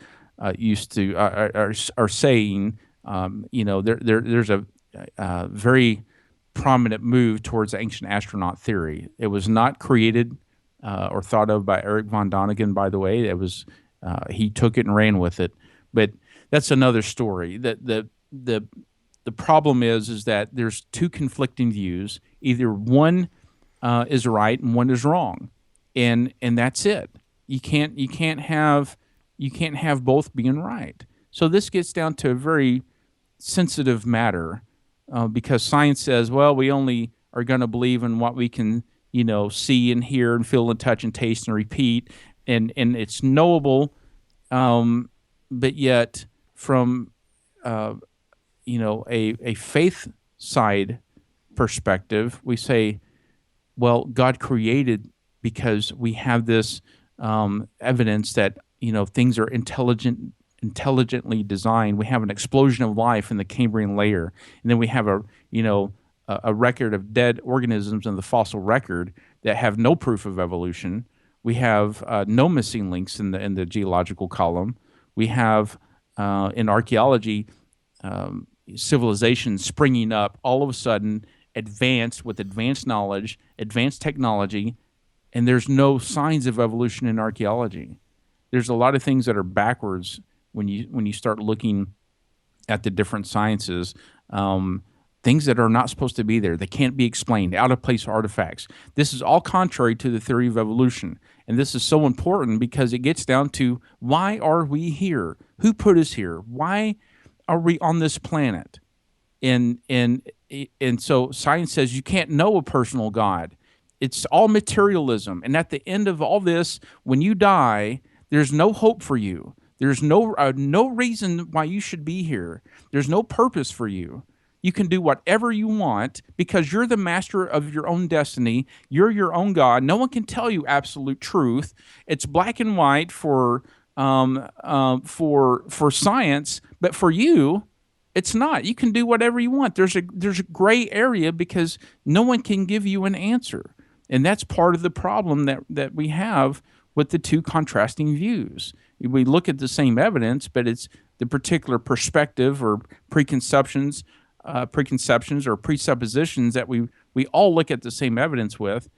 used to are saying. There's a very prominent move towards ancient astronaut theory. It was not created or thought of by Eric von Däniken, by the way. It was he took it and ran with it, but that's another story. The problem is that there's two conflicting views. Either one is right and one is wrong, and that's it. You can't have both being right. So this gets down to a very sensitive matter, because science says, well, we only are going to believe in what we can, see and hear and feel and touch and taste and repeat, and it's knowable, but yet from a faith side perspective, we say, well, God created because we have this evidence that things are intelligently designed. We have an explosion of life in the Cambrian layer, and then we have a record of dead organisms in the fossil record that have no proof of evolution. We have no missing links in the geological column. We have in archaeology civilizations springing up all of a sudden, with advanced knowledge, advanced technology, and there's no signs of evolution in archaeology. There's a lot of things that are backwards when you start looking at the different sciences. Things that are not supposed to be there. They can't be explained. Out-of-place artifacts. This is all contrary to the theory of evolution. And this is so important because it gets down to, why are we here? Who put us here? Why are we on this planet? And so science says you can't know a personal God. It's all materialism. And at the end of all this, when you die, there's no hope for you. There's no reason why you should be here. There's no purpose for you. You can do whatever you want because you're the master of your own destiny. You're your own God. No one can tell you absolute truth. It's black and white for science, but for you, it's not. You can do whatever you want. There's a gray area because no one can give you an answer, and that's part of the problem that we have with the two contrasting views. We look at the same evidence, but it's the particular perspective or preconceptions or presuppositions that we all look at the same evidence with.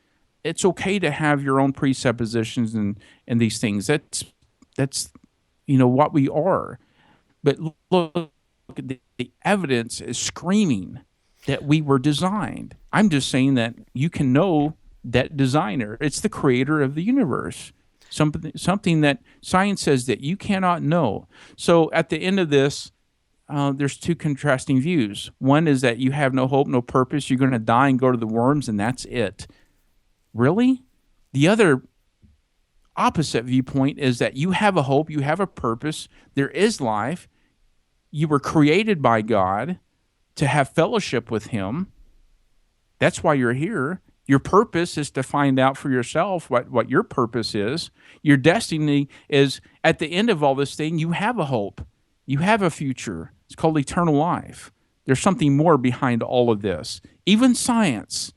It's okay to have your own presuppositions and these things. That's what we are. But look, the evidence is screaming that we were designed. I'm just saying that you can know that designer. It's the creator of the universe. Something that science says that you cannot know. So at the end of this, there's two contrasting views. One is that you have no hope, no purpose. You're going to die and go to the worms, and that's it. Really? The other opposite viewpoint is that you have a hope, you have a purpose, there is life. You were created by God to have fellowship with Him. That's why you're here. Your purpose is to find out for yourself what your purpose is. Your destiny is, at the end of all this thing, you have a hope. You have a future. It's called eternal life. There's something more behind all of this. Even science,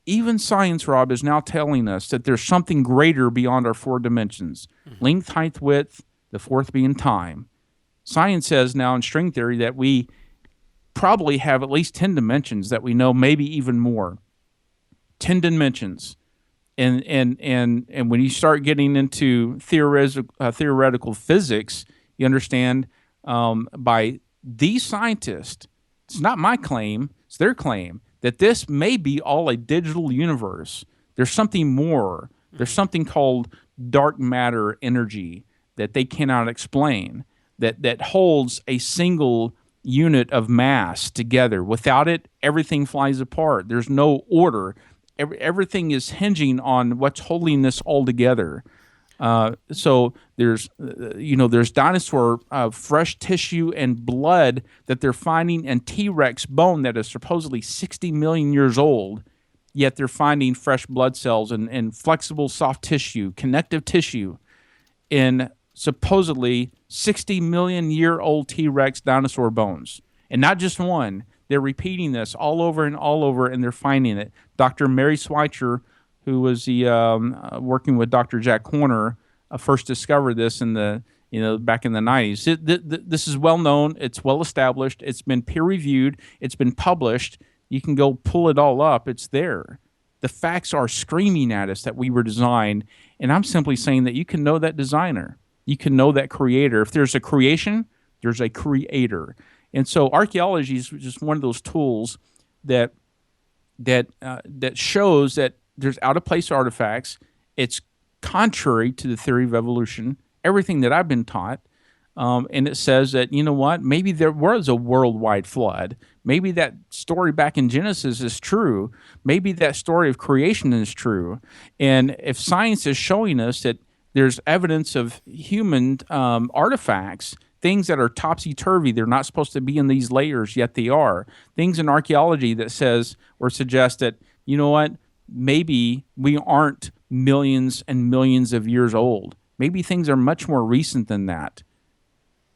Rob, is now telling us that there's something greater beyond our four dimensions. Length, height, width, the fourth being time. Science says now in string theory that we probably have at least 10 dimensions that we know, maybe even more. 10 dimensions. And when you start getting into theoretical physics, you understand by these scientists, it's not my claim, it's their claim, that this may be all a digital universe. There's something more. There's something called dark matter energy that they cannot explain, that holds a single unit of mass together. Without it, everything flies apart. There's no order. Everything is hinging on what's holding this all together. So there's dinosaur fresh tissue and blood that they're finding, and T-Rex bone that is supposedly 60 million years old, yet they're finding fresh blood cells and flexible soft tissue, connective tissue in supposedly 60 million year old T-Rex dinosaur bones. And not just one. They're repeating this all over and all over, and they're finding it. Dr. Mary Schweitzer, who was working with Dr. Jack Horner, first discovered this in the back in the 90s. This is well known. It's well established. It's been peer reviewed. It's been published. You can go pull it all up. It's there. The facts are screaming at us that we were designed, and I'm simply saying that you can know that designer. You can know that creator. If there's a creation, there's a creator. And so archaeology is just one of those tools that shows that there's out-of-place artifacts. It's contrary to the theory of evolution, everything that I've been taught. And it says that, you know what, maybe there was a worldwide flood. Maybe that story back in Genesis is true. Maybe that story of creation is true. And if science is showing us that there's evidence of human artifacts, things that are topsy-turvy, they're not supposed to be in these layers, yet they are. Things in archaeology that says or suggest that, you know what, maybe we aren't millions and millions of years old. Maybe things are much more recent than that.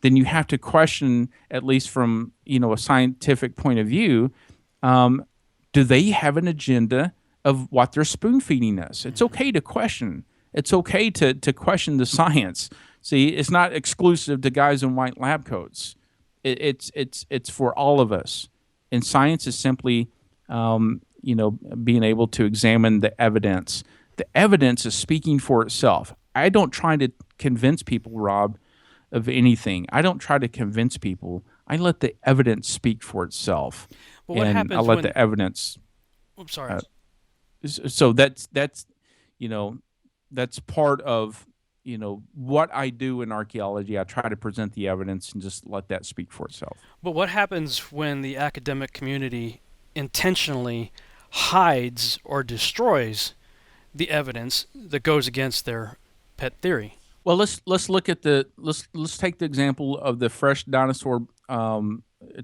Then you have to question, at least from a scientific point of view, do they have an agenda of what they're spoon feeding us? It's okay to question. It's okay to question the science. See, it's not exclusive to guys in white lab coats. It's for all of us. And science is simply, being able to examine the evidence. The evidence is speaking for itself. I don't try to convince people, Rob, of anything. I don't try to convince people. I let the evidence speak for itself. Well, what happens I let the evidence. I'm sorry. So that's part of what I do in archaeology. I try to present the evidence and just let that speak for itself. But what happens when the academic community intentionally hides or destroys the evidence that goes against their pet theory? Well, let's look at let's take the example of the fresh dinosaur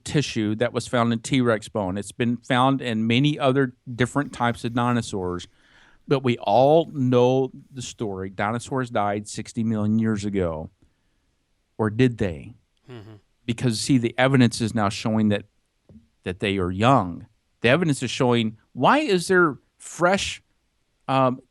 tissue that was found in T-Rex bone. It's been found in many other different types of dinosaurs, but we all know the story. Dinosaurs died 60 million years ago, or did they? Mm-hmm. Because see, the evidence is now showing that they are young. The evidence is showing, why is there fresh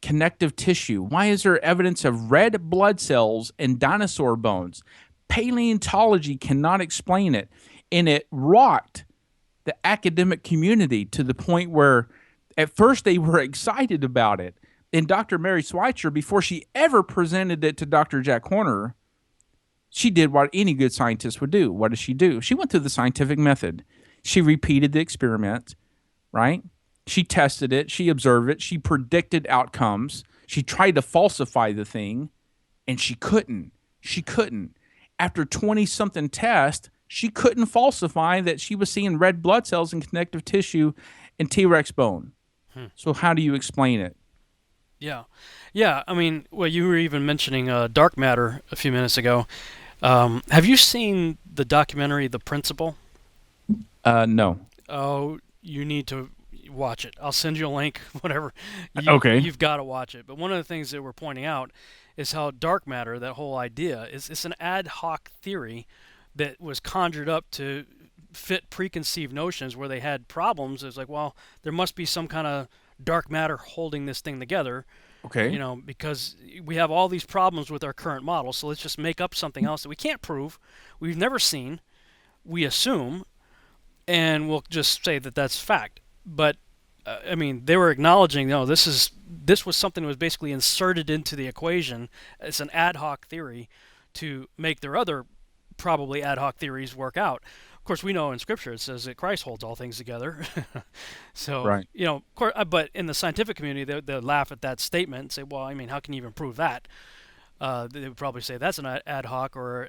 connective tissue? Why is there evidence of red blood cells in dinosaur bones? Paleontology cannot explain it. And it rocked the academic community to the point where at first they were excited about it. And Dr. Mary Schweitzer, before she ever presented it to Dr. Jack Horner, she did what any good scientist would do. What does she do? She went through the scientific method. She repeated the experiment, right? She tested it. She observed it. She predicted outcomes. She tried to falsify the thing, and she couldn't. She couldn't. After 20-something tests, she couldn't falsify that she was seeing red blood cells and connective tissue in T-Rex bone. So how do you explain it? Yeah. I mean, well, you were even mentioning dark matter a few minutes ago. Have you seen the documentary The Principle? No. Oh, you need to watch it. I'll send you a link, whatever. Okay. You've got to watch it. But one of the things that we're pointing out is how dark matter, that whole idea, it's an ad hoc theory that was conjured up to fit preconceived notions where they had problems. It's like, well, there must be some kind of dark matter holding this thing together. Okay. Because we have all these problems with our current model, so let's just make up something else that we can't prove, we've never seen, we assume, and we'll just say that that's fact. But I mean, they were acknowledging, this was something that was basically inserted into the equation. It's an ad hoc theory to make their other probably ad hoc theories work out. Of course, we know in Scripture it says that Christ holds all things together. So, right. Of course, but in the scientific community, they laugh at that statement and say, well, I mean, how can you even prove that? They would probably say that's an ad hoc or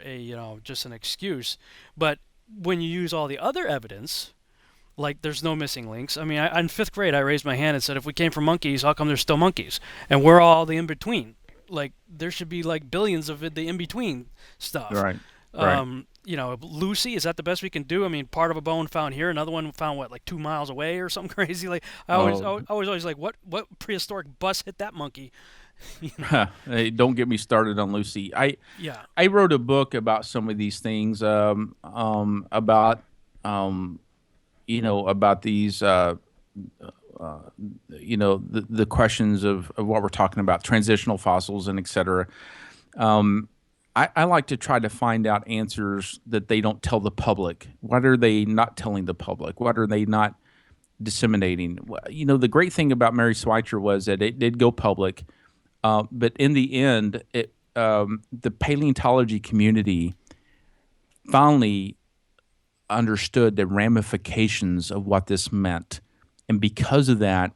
just an excuse. But when you use all the other evidence, like there's no missing links. I mean, in 5th grade, I raised my hand and said, if we came from monkeys, how come there's still monkeys? And we're all the in-between. Like, there should be, like, billions of the in-between stuff. Right. Lucy, is that the best we can do? I mean, part of a bone found here, another one found, like 2 miles away or something crazy? Like, I was always like, what prehistoric bus hit that monkey? Hey, don't get me started on Lucy. I wrote a book about some of these things, about these, the questions of what we're talking about, transitional fossils and et cetera. I like to try to find out answers that they don't tell the public. What are they not telling the public? What are they not disseminating? The great thing about Mary Schweitzer was that it did go public, but in the end, the paleontology community finally understood the ramifications of what this meant. And because of that,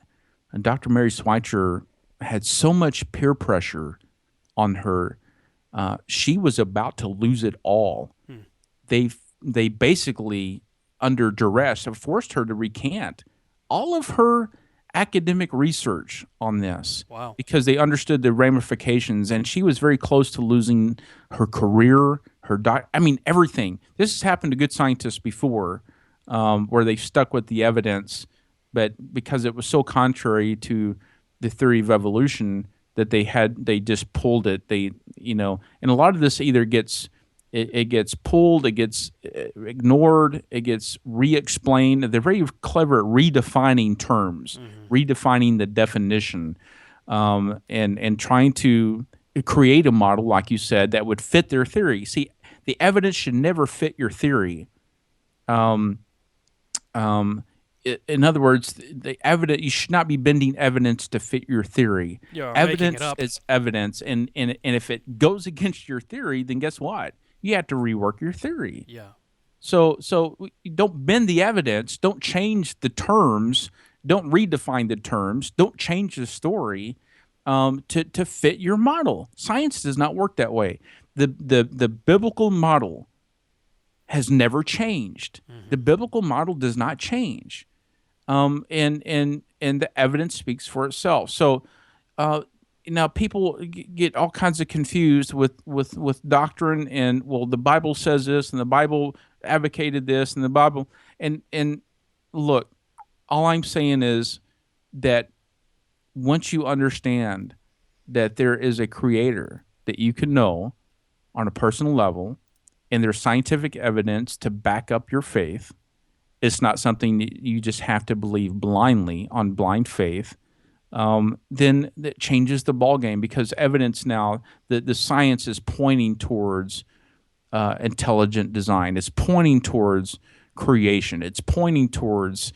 Dr. Mary Schweitzer had so much peer pressure on her. She was about to lose it all. They basically, under duress, have forced her to recant all of her academic research on this. Wow. Because they understood the ramifications, and she was very close to losing her career, everything. This has happened to good scientists before, where they've stuck with the evidence, but because it was so contrary to the theory of evolution that they just pulled it. And a lot of this either gets pulled, it gets ignored, it gets re-explained. They're very clever at redefining terms, redefining the definition, and trying to create a model, like you said, that would fit their theory. See, the evidence should never fit your theory. In other words, the evidence, you should not be bending evidence to fit your theory. Evidence is evidence, and if it goes against your theory, then guess what? You have to rework your theory. Yeah. So don't bend the evidence. Don't change the terms. Don't redefine the terms. Don't change the story to fit your model. Science does not work that way. The biblical model has never changed. The biblical model does not change. And the evidence speaks for itself. So now people get all kinds of confused with doctrine, and the Bible says this, and the Bible advocated this, and the Bible and look, all I'm saying is that once you understand that there is a creator that you can know on a personal level, and there's scientific evidence to back up your faith, it's not something that you just have to believe blindly on blind faith, then that changes the ballgame, because evidence now, the science is pointing towards intelligent design. It's pointing towards creation. It's pointing towards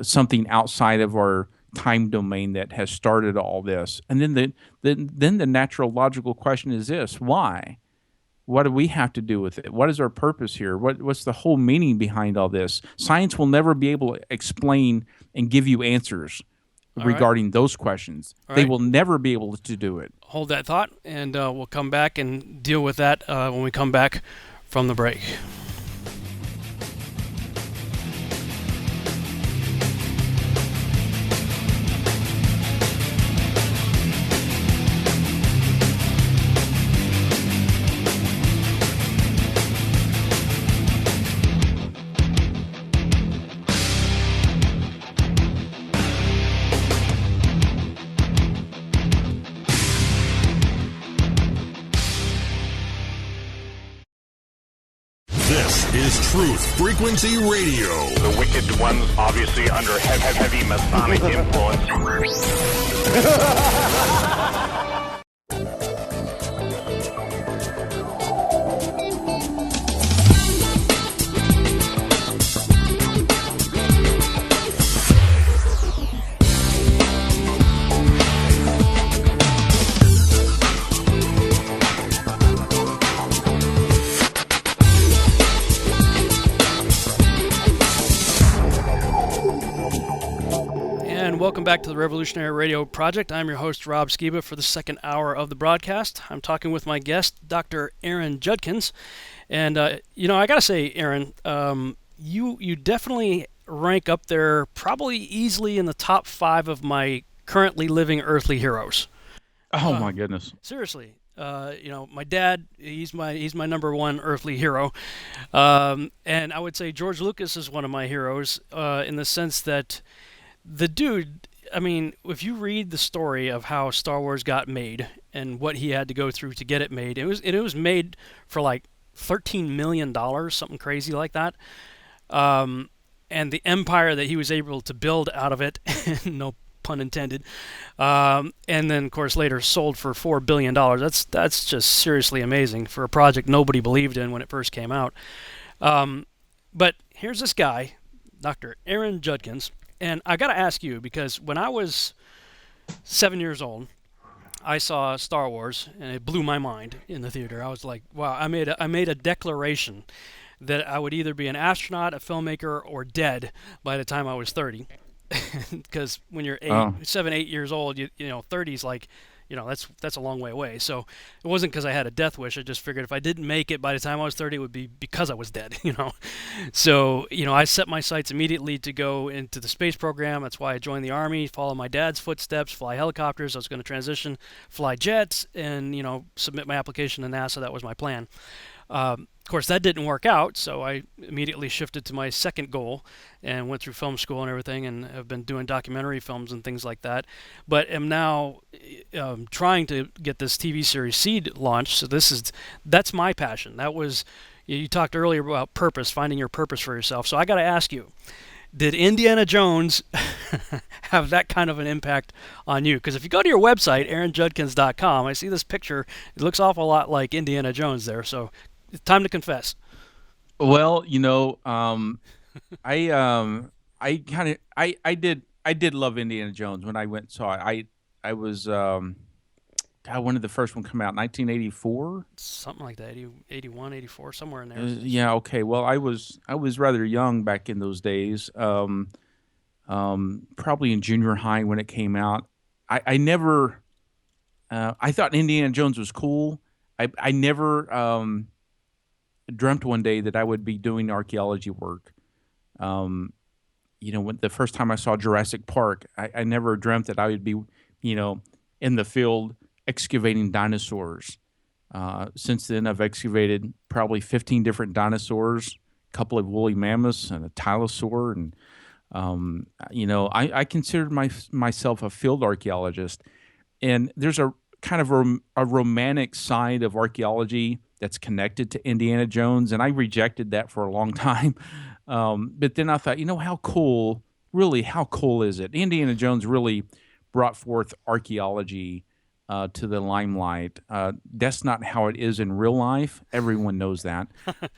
something outside of our time domain that has started all this. And then the natural logical question is this: why? What do we have to do with it? What is our purpose here? What's the whole meaning behind all this? Science will never be able to explain and give you answers regarding those questions. They will never be able to do it. Hold that thought, and we'll come back and deal with that when we come back from the break. This is Truth Frequency Radio. The wicked ones obviously under heavy Masonic influence. Welcome welcome back to the Revolutionary Radio Project. I'm your host, Rob Skiba, for the second hour of the broadcast. I'm talking with my guest, Dr. Aaron Judkins. And, I got to say, Aaron, you definitely rank up there probably easily in the top 5 of my currently living earthly heroes. Oh, my goodness. Seriously. My dad, he's my number one earthly hero. And I would say George Lucas is one of my heroes in the sense that the dude, I mean, if you read the story of how Star Wars got made and what he had to go through to get it made, it was made for like $13 million, something crazy like that. And the empire that he was able to build out of it, no pun intended, and then, of course, later sold for $4 billion. That's just seriously amazing for a project nobody believed in when it first came out. But here's this guy, Dr. Aaron Judkins. And I got to ask you, because when I was 7 years old, I saw Star Wars, and it blew my mind in the theater. I was like, wow, I made a declaration that I would either be an astronaut, a filmmaker, or dead by the time I was 30. Because when you're 7, 8 years old, 30 is like, that's a long way away. So it wasn't because I had a death wish. I just figured if I didn't make it by the time I was 30, it would be because I was dead, So, I set my sights immediately to go into the space program. That's why I joined the Army, follow my dad's footsteps, fly helicopters. I was going to transition, fly jets, and, submit my application to NASA. That was my plan. Of course, that didn't work out, so I immediately shifted to my second goal and went through film school and everything, and have been doing documentary films and things like that. But am now trying to get this TV series Seed launched. So that's my passion. That was, you talked earlier about purpose, finding your purpose for yourself. So I got to ask you, did Indiana Jones have that kind of an impact on you? Because if you go to your website, aaronjudkins.com, I see this picture. It looks awful lot like Indiana Jones there. So it's time to confess. Well, I did love Indiana Jones when I went and saw it. I was when did the first one come out? 1984? Something like that, 81, 84, somewhere in there. Yeah, okay. Well, I was rather young back in those days. Probably in junior high when it came out. I never I thought Indiana Jones was cool. I never dreamt one day that I would be doing archaeology work. When the first time I saw Jurassic Park, I never dreamt that I would be, in the field excavating dinosaurs. Since then, I've excavated probably 15 different dinosaurs, a couple of woolly mammoths, and a tylosaur. And, I considered myself a field archaeologist. And there's a kind of a romantic side of archaeology that's connected to Indiana Jones, and I rejected that for a long time. But then I thought, how cool is it? Indiana Jones really brought forth archaeology to the limelight. That's not how it is in real life. Everyone knows that.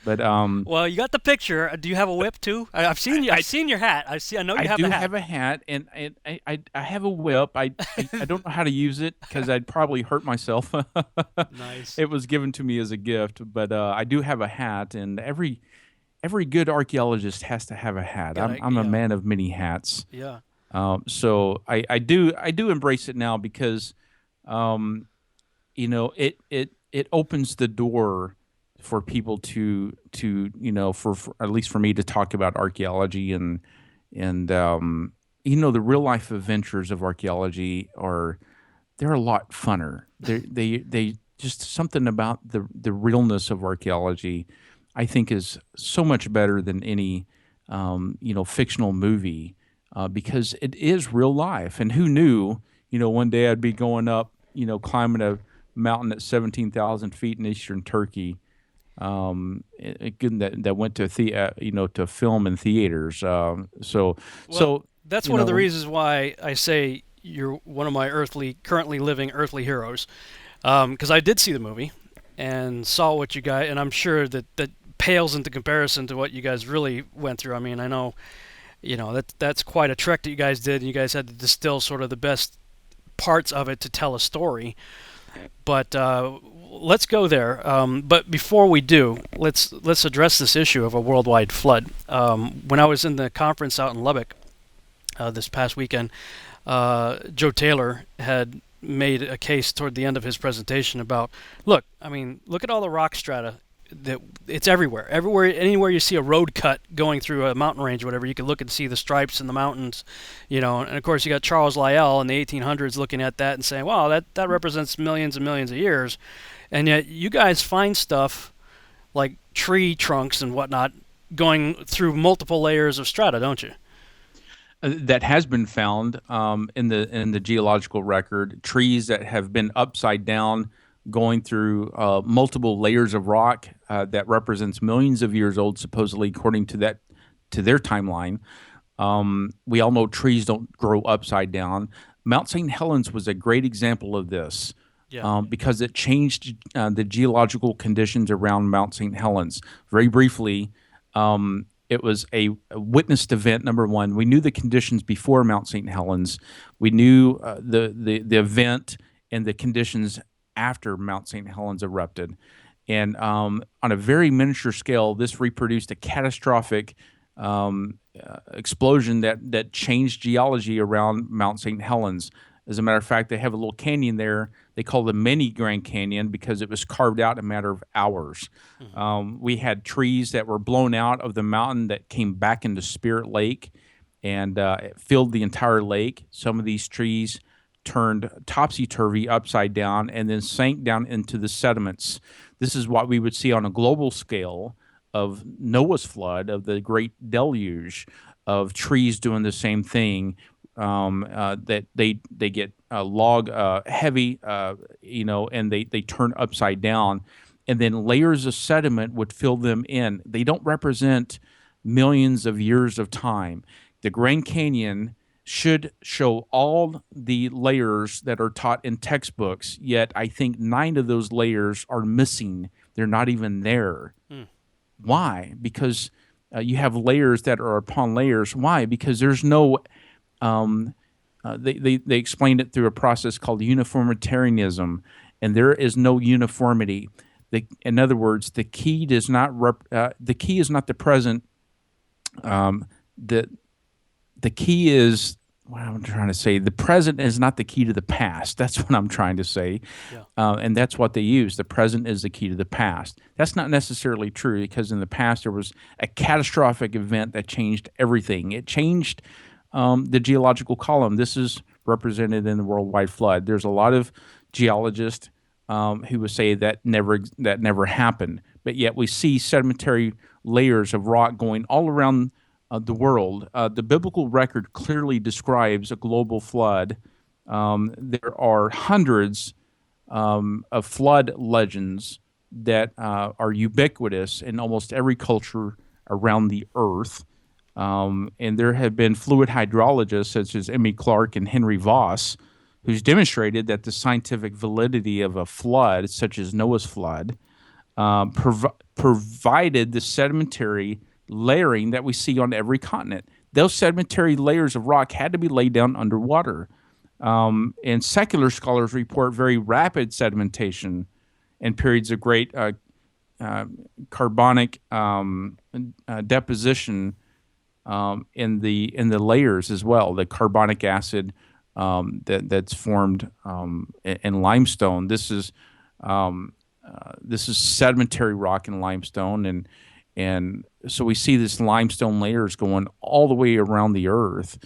But well, you got the picture. Do you have a whip too? I've seen you. I've seen your hat. I know you have a hat. I do have a hat, and I have a whip. I don't know how to use it because I'd probably hurt myself. Nice. It was given to me as a gift, but I do have a hat, and every good archaeologist has to have a hat. I'm a man of many hats. Yeah. So I do embrace it now because it opens the door for people to for at least for me to talk about archaeology and the real life adventures of archaeology they're a lot funner. They just something about the realness of archaeology I think is so much better than any fictional movie because it is real life. And who knew one day I'd be going up climbing a mountain at 17,000 feet in eastern Turkey. That went to to film in theaters. So that's one of the reasons why I say you're one of my currently living earthly heroes. Because I did see the movie and saw what you guys, and I'm sure that pales into comparison to what you guys really went through. I mean, I know, that's quite a trek that you guys did, and you guys had to distill sort of the best parts of it to tell a story. But let's go there. But before we do, let's address this issue of a worldwide flood. When I was in the conference out in Lubbock this past weekend, Joe Taylor had made a case toward the end of his presentation about, look at all the rock strata. That it's everywhere. Anywhere you see a road cut going through a mountain range or whatever, you can look and see the stripes in the mountains, And of course, you got Charles Lyell in the 1800s looking at that and saying, "Wow, that represents millions and millions of years," and yet you guys find stuff like tree trunks and whatnot going through multiple layers of strata, don't you? That has been found in the geological record. Trees that have been upside down, going through multiple layers of rock that represents millions of years old, supposedly, according to their timeline. We all know trees don't grow upside down. Mount St. Helens was a great example of this. Yeah. Because it changed the geological conditions around Mount St. Helens. Very briefly, it was a witnessed event, number one. We knew the conditions before Mount St. Helens. We knew the event and the conditions after Mount St. Helens erupted. And on a very miniature scale, this reproduced a catastrophic explosion that changed geology around Mount St. Helens. As a matter of fact, they have a little canyon there. They call the mini Grand Canyon because it was carved out in a matter of hours. Mm-hmm. We had trees that were blown out of the mountain that came back into Spirit Lake and it filled the entire lake. Some of these trees turned topsy-turvy, upside down, and then sank down into the sediments. This is what we would see on a global scale of Noah's flood, of the great deluge, of trees doing the same thing. That they get log heavy, and they turn upside down, and then layers of sediment would fill them in. They don't represent millions of years of time. The Grand Canyon should show all the layers that are taught in textbooks, yet I think 9 of those layers are missing. They're not even there. Why? Because you have layers that are upon layers. Why? Because there's no they explained it through a process called uniformitarianism, and there is no uniformity. In other words, the key does not the key is not the present. The key is what I'm trying to say. The present is not the key to the past. That's what I'm trying to say, and that's what they use. The present is the key to the past. That's not necessarily true because in the past there was a catastrophic event that changed everything. It changed the geological column. This is represented in the worldwide flood. There's a lot of geologists who would say that never happened, but yet we see sedimentary layers of rock going all around the world. The biblical record clearly describes a global flood. There are hundreds of flood legends that are ubiquitous in almost every culture around the earth. And there have been fluid hydrologists such as Emmy Clark and Henry Voss, who's demonstrated that the scientific validity of a flood, such as Noah's flood, provided the sedimentary layering that we see on every continent. Those sedimentary layers of rock had to be laid down underwater. And secular scholars report very rapid sedimentation and periods of great carbonic deposition in the layers as well. The carbonic acid that's formed in limestone. This is sedimentary rock and limestone, and so we see this limestone layers going all the way around the earth,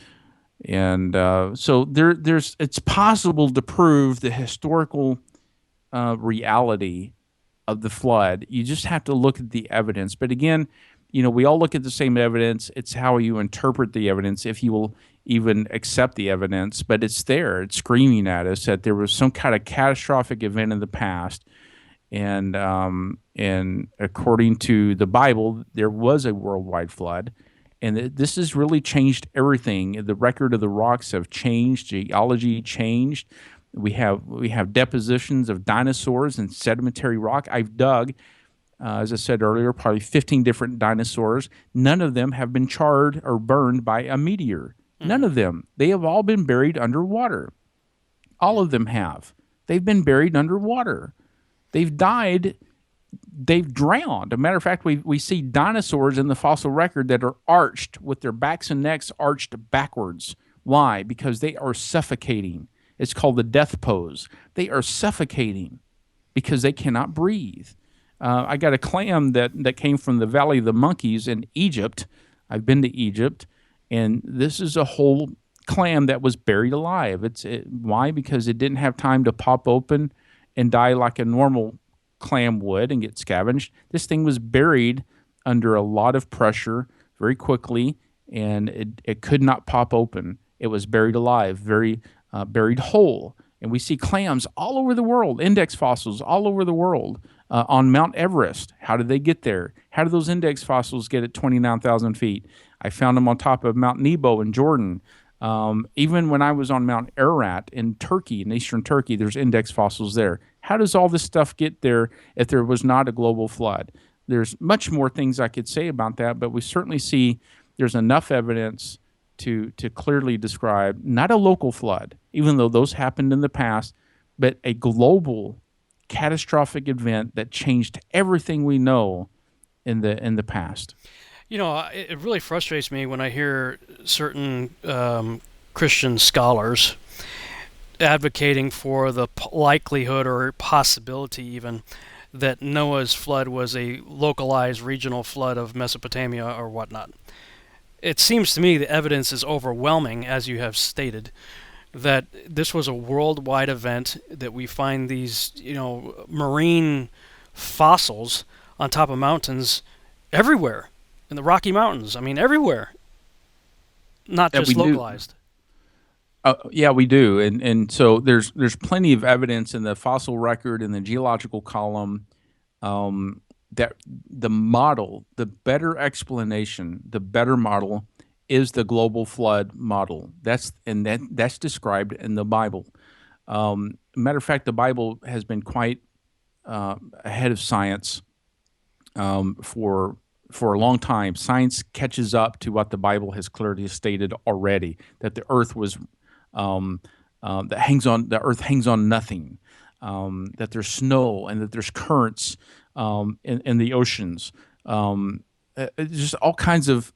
and so it's possible to prove the historical reality of the flood. You just have to look at the evidence. But again, we all look at the same evidence. It's how you interpret the evidence, if you will even accept the evidence. But it's there. It's screaming at us that there was some kind of catastrophic event in the past. And according to the Bible, there was a worldwide flood. And this has really changed everything. The record of the rocks have changed. Geology changed. We have depositions of dinosaurs and sedimentary rock. I've dug, as I said earlier, probably 15 different dinosaurs. None of them have been charred or burned by a meteor. None of them. They have all been buried underwater. All of them have. They've been buried underwater. They've died. They've drowned. As a matter of fact, we see dinosaurs in the fossil record that are arched with their backs and necks arched backwards, Why? Because they are suffocating. It's called the death pose. They are suffocating because they cannot breathe. I got a clam that came from the Valley of the Monkeys in Egypt. I've been to Egypt, and this is a whole clam that was buried alive. Why? Because it didn't have time to pop open and die like a normal clam would and get scavenged. This thing was buried under a lot of pressure very quickly, and it could not pop open. It was buried alive, buried whole. And we see clams all over the world, index fossils all over the world. On Mount Everest, how did they get there? How did those index fossils get at 29,000 feet? I found them on top of Mount Nebo in Jordan. Even when I was on Mount Ararat in Turkey, in eastern Turkey, there's index fossils there. How does all this stuff get there if there was not a global flood? There's much more things I could say about that, but we certainly see there's enough evidence to clearly describe not a local flood, even though those happened in the past, but a global catastrophic event that changed everything we know in the past. You know, it really frustrates me when I hear certain Christian scholars advocating for the likelihood or possibility even that Noah's flood was a localized regional flood of Mesopotamia or whatnot. It seems to me the evidence is overwhelming, as you have stated, that this was a worldwide event, that we find these, marine fossils on top of mountains everywhere, in the Rocky Mountains. I mean, everywhere, not just localized. Yeah, we do, and so there's plenty of evidence in the fossil record and the geological column that the model, the better explanation, the better model is the global flood model. That's described in the Bible. Matter of fact, the Bible has been quite ahead of science for a long time. Science catches up to what the Bible has clearly stated already, that the Earth was the Earth hangs on nothing, that there's snow and that there's currents in the oceans. Just all kinds of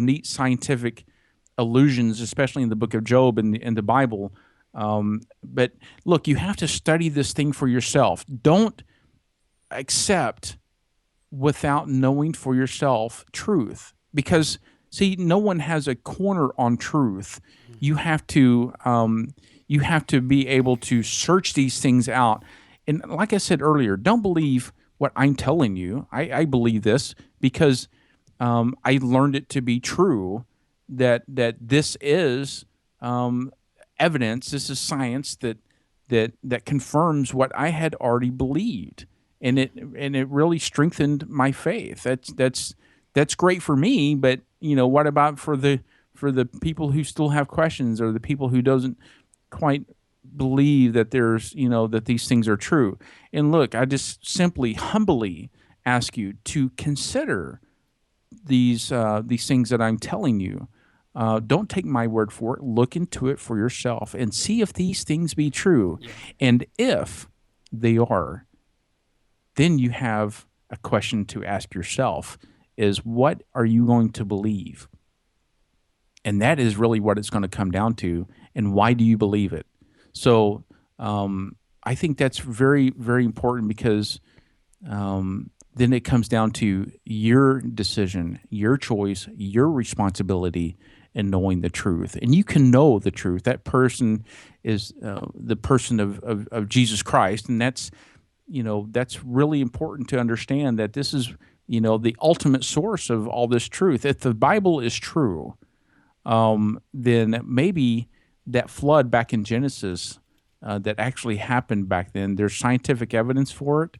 neat scientific allusions, especially in the book of Job and in the Bible. But look, you have to study this thing for yourself. Don't accept without knowing for yourself truth, because see, no one has a corner on truth. You have to be able to search these things out. And like I said earlier, don't believe what I'm telling you. I believe this because I learned it to be true, that this is evidence, this is science that confirms what I had already believed, and it really strengthened my faith. That's great for me, but what about for the people who still have questions, or the people who doesn't quite believe that there's that these things are true? And look, I just simply humbly ask you to consider these things that I'm telling you. Don't take my word for it. Look into it for yourself and see if these things be true. Yeah. And if they are, then you have a question to ask yourself, is what are you going to believe? And that is really what it's going to come down to. And why do you believe it? So I think that's very, very important, because then it comes down to your decision, your choice, your responsibility in knowing the truth. And you can know the truth. That person is the person of Jesus Christ. And that's really important to understand, that this is, the ultimate source of all this truth. If the Bible is true, then maybe that flood back in Genesis that actually happened back then, there's scientific evidence for it.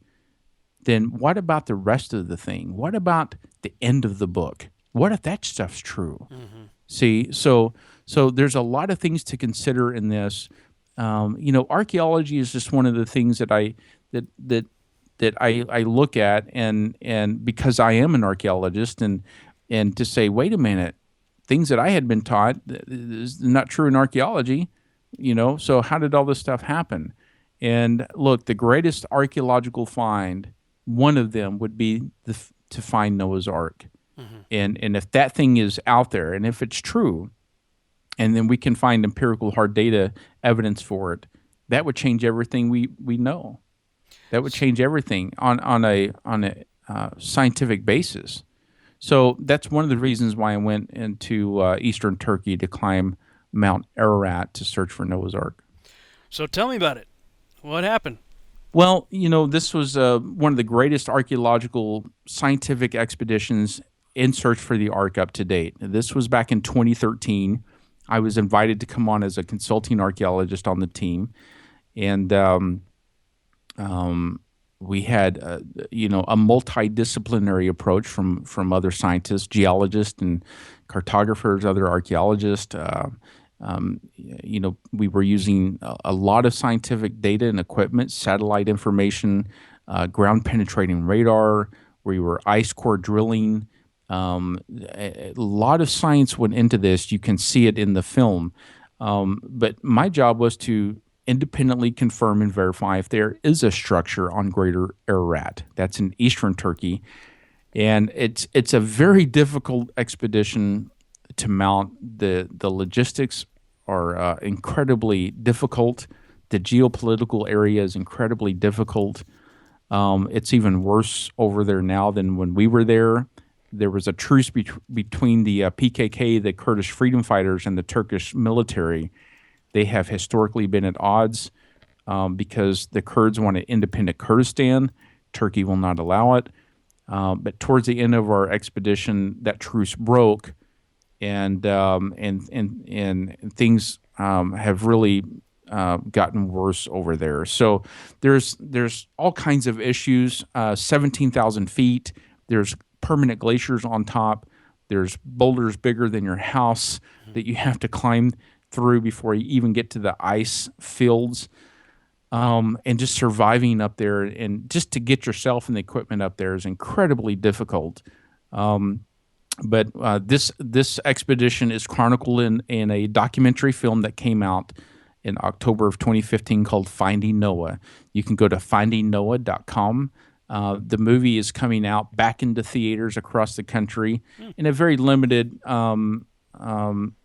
Then what about the rest of the thing? What about the end of the book? What if that stuff's true? Mm-hmm. See, so there's a lot of things to consider in this. Archaeology is just one of the things that I look at, and because I am an archaeologist, and to say, wait a minute, things that I had been taught is not true in archaeology. So how did all this stuff happen? And look, the greatest archaeological find, one of them would be to find Noah's Ark. Mm-hmm. And if that thing is out there, and if it's true, and then we can find empirical hard data evidence for it, that would change everything we know. That would change everything on a scientific basis. So that's one of the reasons why I went into eastern Turkey to climb Mount Ararat to search for Noah's Ark. So tell me about it. What happened? Well, this was one of the greatest archaeological scientific expeditions in search for the Ark up to date. This was back in 2013. I was invited to come on as a consulting archaeologist on the team, and we had a multidisciplinary approach from other scientists, geologists, and cartographers, other archaeologists. We were using a lot of scientific data and equipment, satellite information, ground penetrating radar. We were ice core drilling. A lot of science went into this. You can see it in the film. But my job was to independently confirm and verify if there is a structure on Greater Ararat. That's in eastern Turkey. And it's a very difficult expedition to mount. The logistics are incredibly difficult. The geopolitical area is incredibly difficult. It's even worse over there now than when we were there. There was a truce between the PKK, the Kurdish freedom fighters, and the Turkish military. They have historically been at odds because the Kurds want an independent Kurdistan. Turkey will not allow it. But towards the end of our expedition, that truce broke, and things have really gotten worse over there. So there's all kinds of issues. 17,000 feet. There's permanent glaciers on top. There's boulders bigger than your house that you have to climb through before you even get to the ice fields. And just surviving up there and just to get yourself and the equipment up there is incredibly difficult. But this expedition is chronicled in a documentary film that came out in October of 2015 called Finding Noah. You can go to findingnoah.com. The movie is coming out back into theaters across the country in a very limited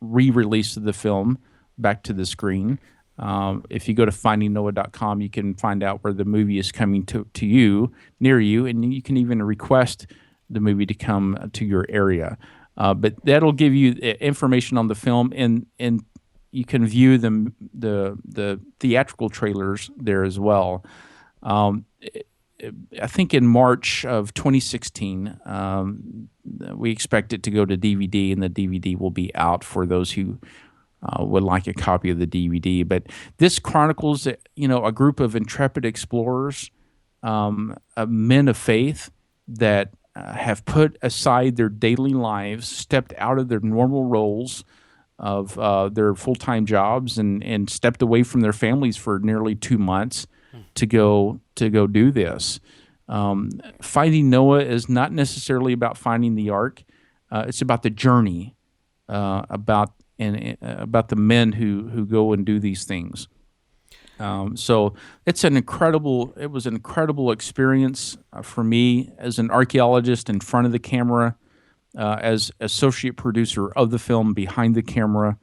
re-release of the film back to the screen. If you go to findingnoah.com, you can find out where the movie is coming to you, near you, and you can even request the movie to come to your area. But that'll give you information on the film, and you can view the theatrical trailers there as well. I think in March of 2016, we expect it to go to DVD, and the DVD will be out for those who would like a copy of the DVD. But this chronicles, a group of intrepid explorers, men of faith that have put aside their daily lives, stepped out of their normal roles of their full-time jobs, and stepped away from their families for nearly 2 months to go do this. Finding Noah is not necessarily about finding the ark. It's about the journey, about the men who go and do these things. So it was an incredible experience for me as an archaeologist in front of the camera, as associate producer of the film behind the camera,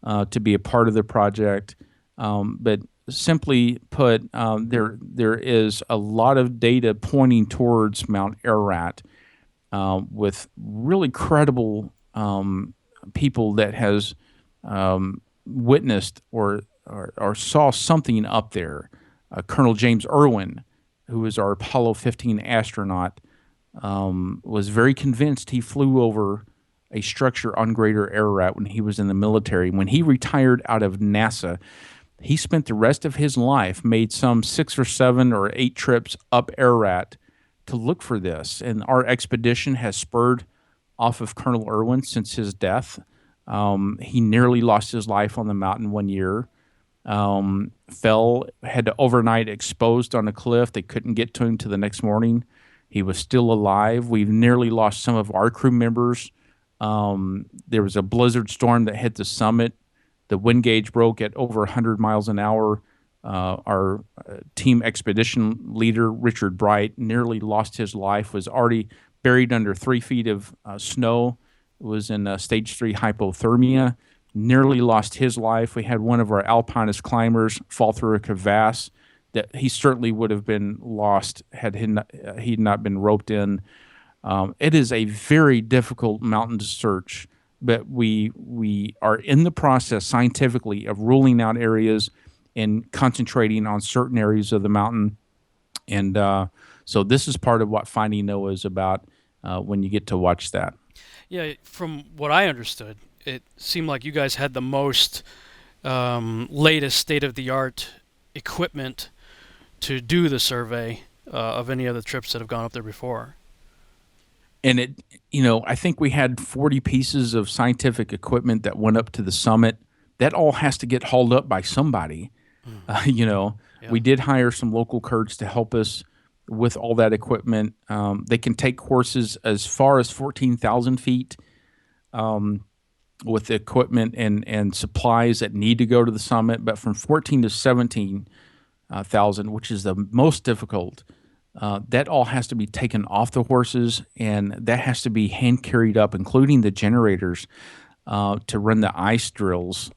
to be a part of the project. But simply put, there is a lot of data pointing towards Mount Ararat, with really credible people that has witnessed or saw something up there. Colonel James Irwin, who was our Apollo 15 astronaut, was very convinced. He flew over a structure on Greater Ararat when he was in the military. When he retired out of NASA, he spent the rest of his life, made some 6 or 7 or 8 trips up Ararat to look for this. And our expedition has spurred off of Colonel Irwin since his death. He nearly lost his life on the mountain 1 year. Had to overnight exposed on a cliff. They couldn't get to him till the next morning. He was still alive. We've nearly lost some of our crew members. There was a blizzard storm that hit the summit. The wind gauge broke at over 100 miles an hour. Our team expedition leader, Richard Bright, nearly lost his life, was already buried under 3 feet of snow, was in stage 3 hypothermia. nearly lost his life. We had one of our alpinist climbers fall through a crevasse that he certainly would have been lost had he not been roped in. It is a very difficult mountain to search, but we are in the process scientifically of ruling out areas and concentrating on certain areas of the mountain. And so this is part of what Finding Noah is about when you get to watch that. Yeah, from what I understood, it seemed like you guys had the most latest state-of-the-art equipment to do the survey of any of the trips that have gone up there before. And I think we had 40 pieces of scientific equipment that went up to the summit. That all has to get hauled up by somebody. Yeah. We did hire some local Kurds to help us with all that equipment. They can take courses as far as 14,000 feet with the equipment and supplies that need to go to the summit. But from 14 to 17,000, which is the most difficult, that all has to be taken off the horses, and that has to be hand carried up, including the generators, to run the ice drills.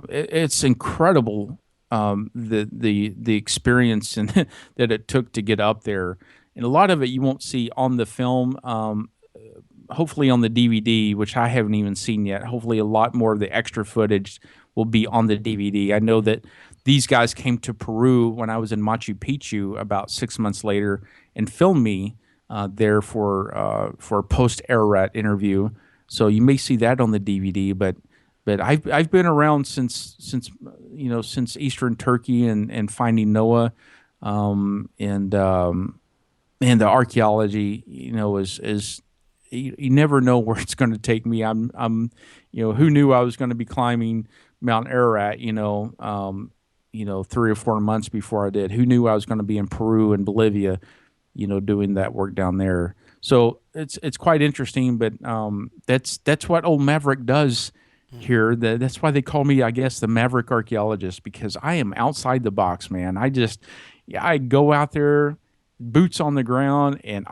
It's incredible the experience and that it took to get up there, and a lot of it you won't see on the film. Hopefully on the DVD, which I haven't even seen yet. Hopefully a lot more of the extra footage will be on the DVD. I know that these guys came to Peru when I was in Machu Picchu about 6 months later and filmed me there for a post-Ararat interview. So you may see that on the DVD. But I've been around since Eastern Turkey and Finding Noah, and the archaeology is you never know where it's going to take me. I'm who knew I was going to be climbing Mount Ararat 3 or 4 months before I did. Who knew I was going to be in Peru and Bolivia, doing that work down there. So it's quite interesting, but that's what old Maverick does here. That's why they call me, I guess, the Maverick Archaeologist, because I am outside the box, man. I go out there, boots on the ground, and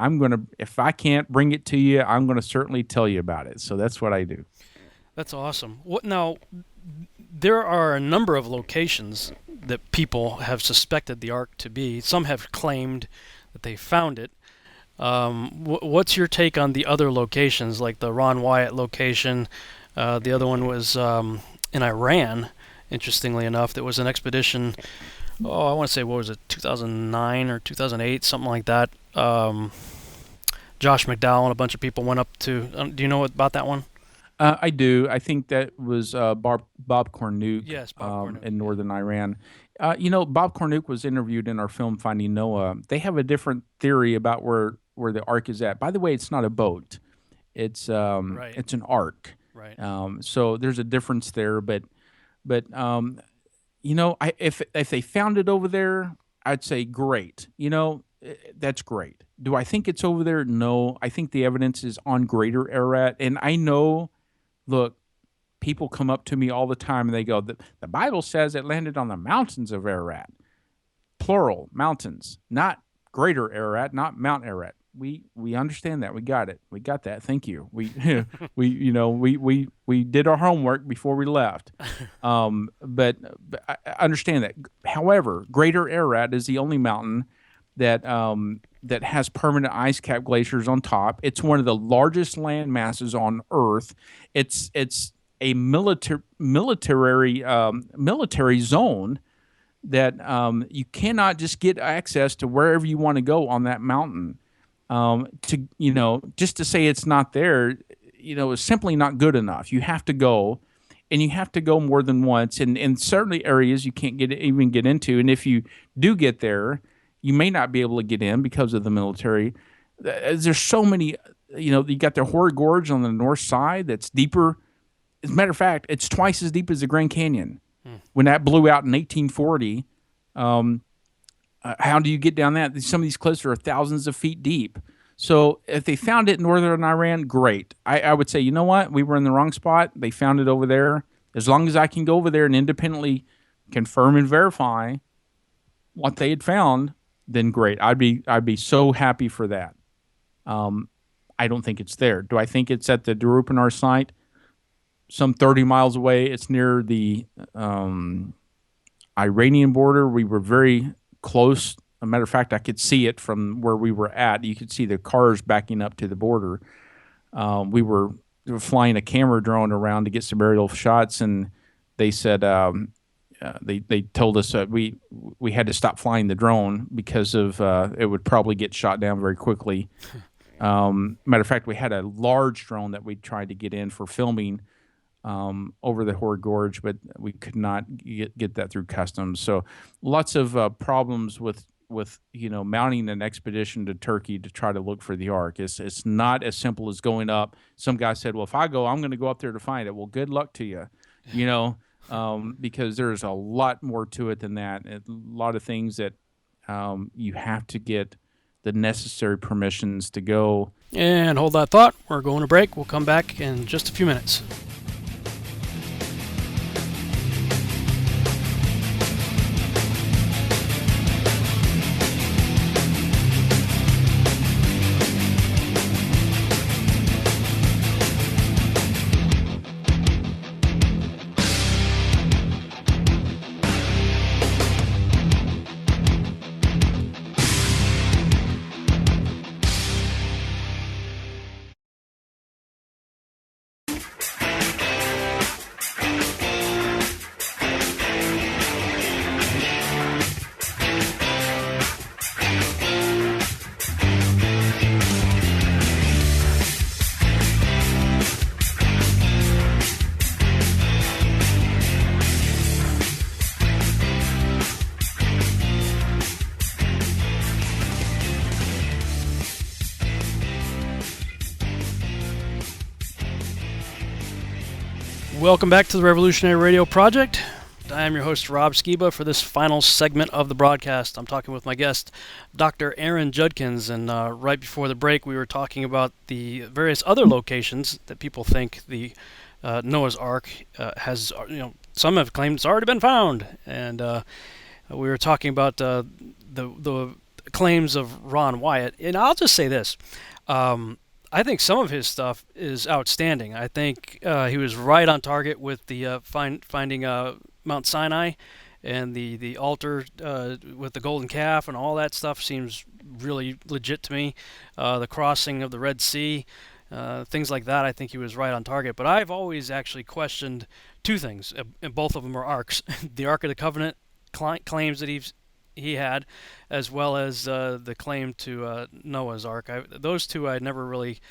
if I can't bring it to you, I'm going to certainly tell you about it. So that's what I do. That's awesome. Now, there are a number of locations that people have suspected the Ark to be. Some have claimed that they found it. What's your take on the other locations, like the Ron Wyatt location? The other one was in Iran, interestingly enough. There was an expedition, I want to say, 2009 or 2008, something like that. Josh McDowell and a bunch of people went up to... do you know about that one? I do. I think that was Bob Cornuke. Yes, Bob Cornuke, in northern Iran. Bob Cornuke was interviewed in our film Finding Noah. They have a different theory about where the Ark is at. By the way, it's not a boat. It's right. It's an Ark. Right. So there's a difference there, but if they found it over there, I'd say great. That's great. Do I think it's over there? No. I think the evidence is on Greater Ararat, and I know. Look, people come up to me all the time and they go, the Bible says it landed on the mountains of Ararat. Plural, mountains, not Greater Ararat, not Mount Ararat. We understand that. We got it. We got that. Thank you. We we did our homework before we left. But I understand that. However, Greater Ararat is the only mountain that has permanent ice cap glaciers on top. It's one of the largest land masses on Earth. It's a military zone that you cannot just get access to wherever you want to go on that mountain. Just to say it's not there, is simply not good enough. You have to go, and you have to go more than once. And in certain areas you can't even get into. And if you do get there, you may not be able to get in because of the military. There's so many, you got the Horror Gorge on the north side that's deeper. As a matter of fact, it's twice as deep as the Grand Canyon. When that blew out in 1840, how do you get down that? Some of these cliffs are thousands of feet deep. So if they found it in northern Iran, great. I would say, you know what? We were in the wrong spot. They found it over there. As long as I can go over there and independently confirm and verify what they had found, then great. I'd be so happy for that. I don't think it's there. Do I think it's at the Darupanar site? some 30 miles away. It's near the Iranian border. We were very close. As a matter of fact, I could see it from where we were at. You could see the cars backing up to the border. We were flying a camera drone around to get some aerial shots, and they said they told us that we had to stop flying the drone because of it would probably get shot down very quickly. Matter of fact, we had a large drone that we tried to get in for filming over the Hoar Gorge, but we could not get that through customs. So lots of problems with mounting an expedition to Turkey to try to look for the Ark. It's not as simple as going up. Some guy said, well, if I go, I'm going to go up there to find it. Well, good luck to you, because there's a lot more to it than that. A lot of things that you have to get the necessary permissions to go. And hold that thought. We're going to break. We'll come back in just a few minutes. Welcome back to the Revolutionary Radio Project. I am your host, Rob Skiba. For this final segment of the broadcast, I'm talking with my guest, Dr. Aaron Judkins. And right before the break, we were talking about the various other locations that people think the Noah's Ark has, some have claimed it's already been found. And we were talking about the claims of Ron Wyatt. And I'll just say this. I think some of his stuff is outstanding. I think he was right on target with the finding Mount Sinai, and the altar with the golden calf and all that stuff seems really legit to me. The crossing of the Red Sea, things like that, I think he was right on target. But I've always actually questioned two things, and both of them are arks. The Ark of the Covenant claims that he had, as well as the claim to Noah's Ark. Those two I never really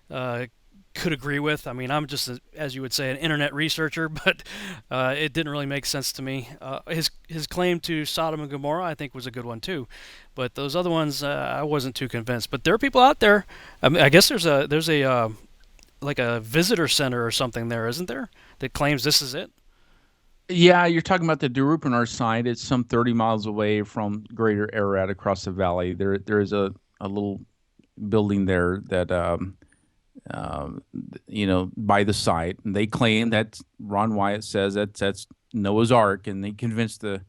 could agree with. I mean, I'm just, as you would say, an internet researcher, but it didn't really make sense to me. His claim to Sodom and Gomorrah, I think, was a good one too, but those other ones, I wasn't too convinced. But there are people out there. I mean, I guess there's a like a visitor center or something there, isn't there, that claims this is it? Yeah, you're talking about the Darupanar site. It's some 30 miles away from Greater Ararat across the valley. There is a little building there that by the site, and they claim that Ron Wyatt says that's Noah's Ark, and they convinced the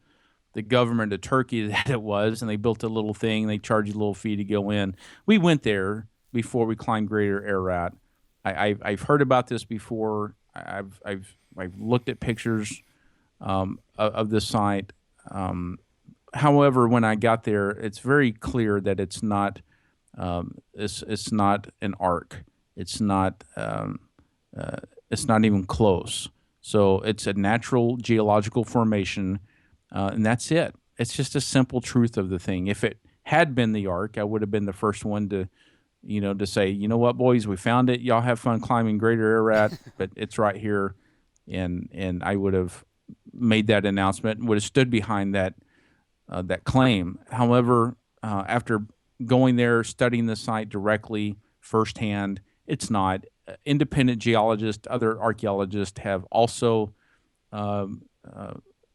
government of Turkey that it was, and they built a little thing. They charge you a little fee to go in. We went there before we climbed Greater Ararat. I've heard about this before. I've looked at pictures of the site. However, when I got there, it's very clear that it's not it's not an ark. It's not even close. So it's a natural geological formation, and that's it. It's just a simple truth of the thing. If it had been the ark, I would have been the first one to say, you know what, boys, we found it. Y'all have fun climbing Greater Ararat, but it's right here, and I would have made that announcement and would have stood behind that claim. However, after going there, studying the site directly, firsthand, it's not. Independent geologists, other archaeologists have also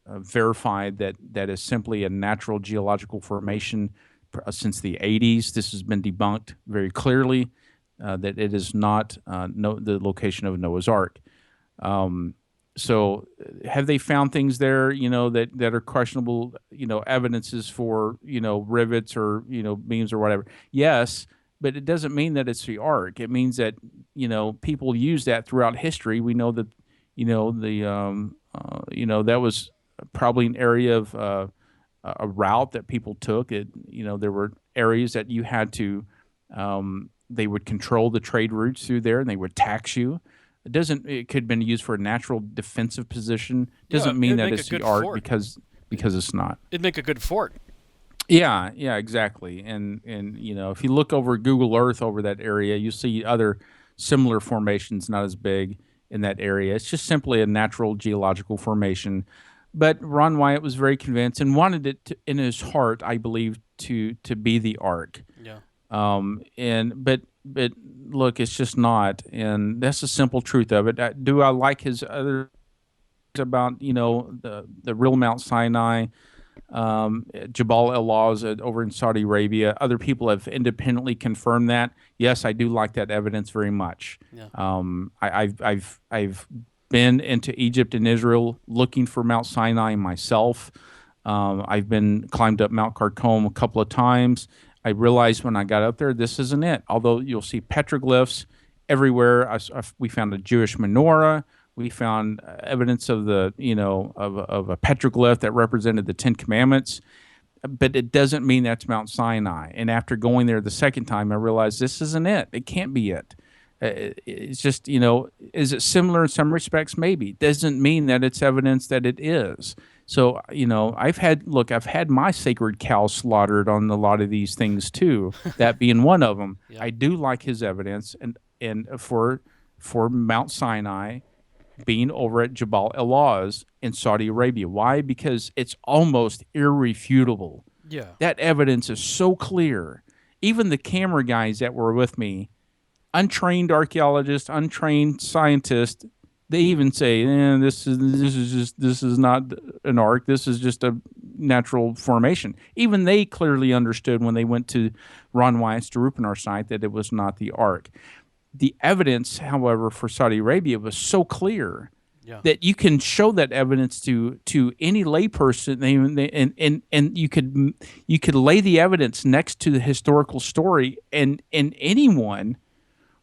verified that is simply a natural geological formation since the 80s. This has been debunked very clearly that it is not the location of Noah's Ark. So have they found things there, that are questionable, evidences for, rivets or, beams or whatever? Yes, but it doesn't mean that it's the Ark. It means that, people use that throughout history. We know that, that was probably an area of a route that people took. There were areas that you had to. They would control the trade routes through there, and they would tax you. It could have been used for a natural defensive position. Doesn't mean that it's the art because it's not. It'd make a good fort. Yeah, exactly. And if you look over Google Earth over that area, you see other similar formations, not as big in that area. It's just simply a natural geological formation. But Ron Wyatt was very convinced and wanted it in his heart, I believe, to be the Ark. Yeah. But look, it's just not, and that's the simple truth of it. Do I like his other about the real Mount Sinai, Jabal al-Lawz over in Saudi Arabia? Other people have independently confirmed that. Yes, I do like that evidence very much. Yeah. I've been into Egypt and Israel looking for Mount Sinai myself. I've climbed up Mount Khartoum a couple of times. I realized when I got up there, this isn't it. Although you'll see petroglyphs everywhere. We found a Jewish menorah. We found evidence of of a petroglyph that represented the Ten Commandments. But it doesn't mean that's Mount Sinai. And after going there the second time, I realized this isn't it. It can't be it. It's just, is it similar in some respects? Maybe. Doesn't mean that it's evidence that it is. So, I've had my sacred cow slaughtered on a lot of these things too, that being one of them. Yeah. I do like his evidence and for Mount Sinai being over at Jabal al-Lawz in Saudi Arabia. Why? Because it's almost irrefutable. Yeah. That evidence is so clear. Even the camera guys that were with me, untrained archaeologists, untrained scientists, they even say, this is not an ark. This is just a natural formation. Even they clearly understood when they went to Ron Wyatt's Jerusalem site that it was not the ark. The evidence, however, for Saudi Arabia was so clear that you can show that evidence to any layperson, and you could lay the evidence next to the historical story, and anyone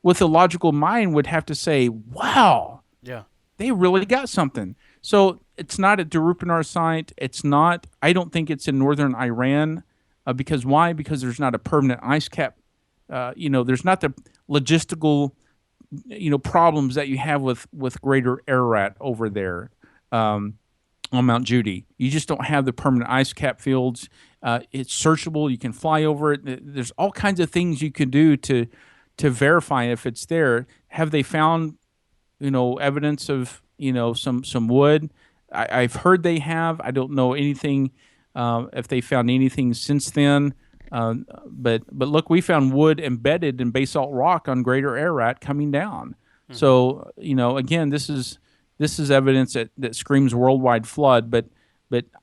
with a logical mind would have to say, wow. Yeah. They really got something. So it's not at Jerusalem site. It's not. I don't think it's in northern Iran. Because why? Because there's not a permanent ice cap. There's not the logistical, problems that you have with Greater Ararat over there on Mount Judy. You just don't have the permanent ice cap fields. It's searchable. You can fly over it. There's all kinds of things you can do to verify if it's there. Have they found evidence of, some wood? I've heard they have. I don't know anything, if they found anything since then. But look, we found wood embedded in basalt rock on Greater Ararat coming down. Mm-hmm. So, again, this is evidence that screams worldwide flood, but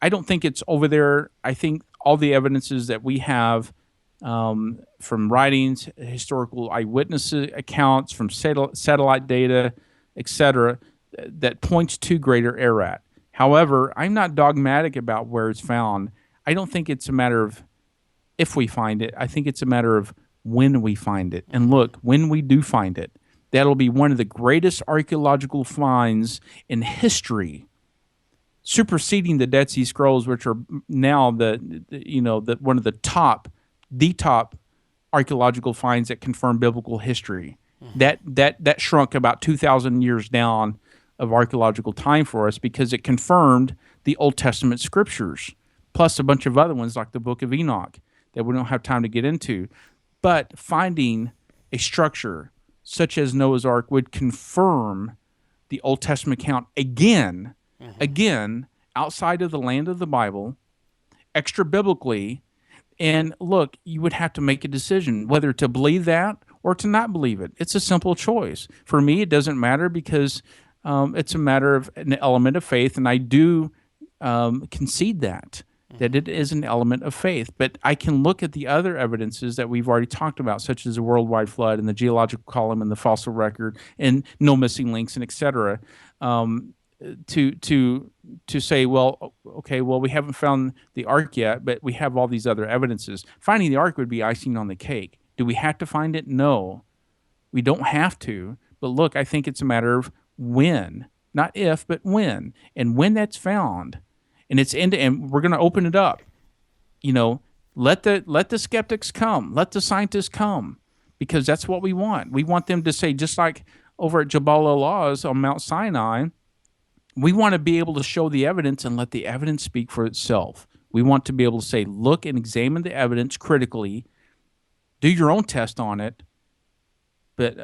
I don't think it's over there. I think all the evidences that we have, from writings, historical eyewitness accounts, from satellite data, etc., that points to Greater Ararat. However, I'm not dogmatic about where it's found. I don't think it's a matter of if we find it. I think it's a matter of when we find it. And look, when we do find it, that'll be one of the greatest archaeological finds in history, superseding the Dead Sea Scrolls, which are now the one of the top archaeological finds that confirm biblical history. Mm-hmm. That shrunk about 2,000 years down of archaeological time for us because it confirmed the Old Testament scriptures, plus a bunch of other ones like the Book of Enoch that we don't have time to get into. But finding a structure such as Noah's Ark would confirm the Old Testament account again, outside of the land of the Bible, extra biblically. And look, you would have to make a decision whether to believe that or to not believe it. It's a simple choice. For me, it doesn't matter because it's a matter of an element of faith, and I do concede that it is an element of faith. But I can look at the other evidences that we've already talked about, such as the worldwide flood and the geological column and the fossil record and no missing links and et cetera, to say, well, okay, well, we haven't found the Ark yet, but we have all these other evidences. Finding the Ark would be icing on the cake. Do we have to find it? No, we don't have to. But look, I think it's a matter of when not if, but when. And when that's found, and we're going to open it up. Let the skeptics come, let the scientists come, because that's what we want. We want them to say, just like over at Jabal al-Lawz on Mount Sinai, we want to be able to show the evidence and let the evidence speak for itself. We want to be able to say, look and examine the evidence critically, do your own test on it, but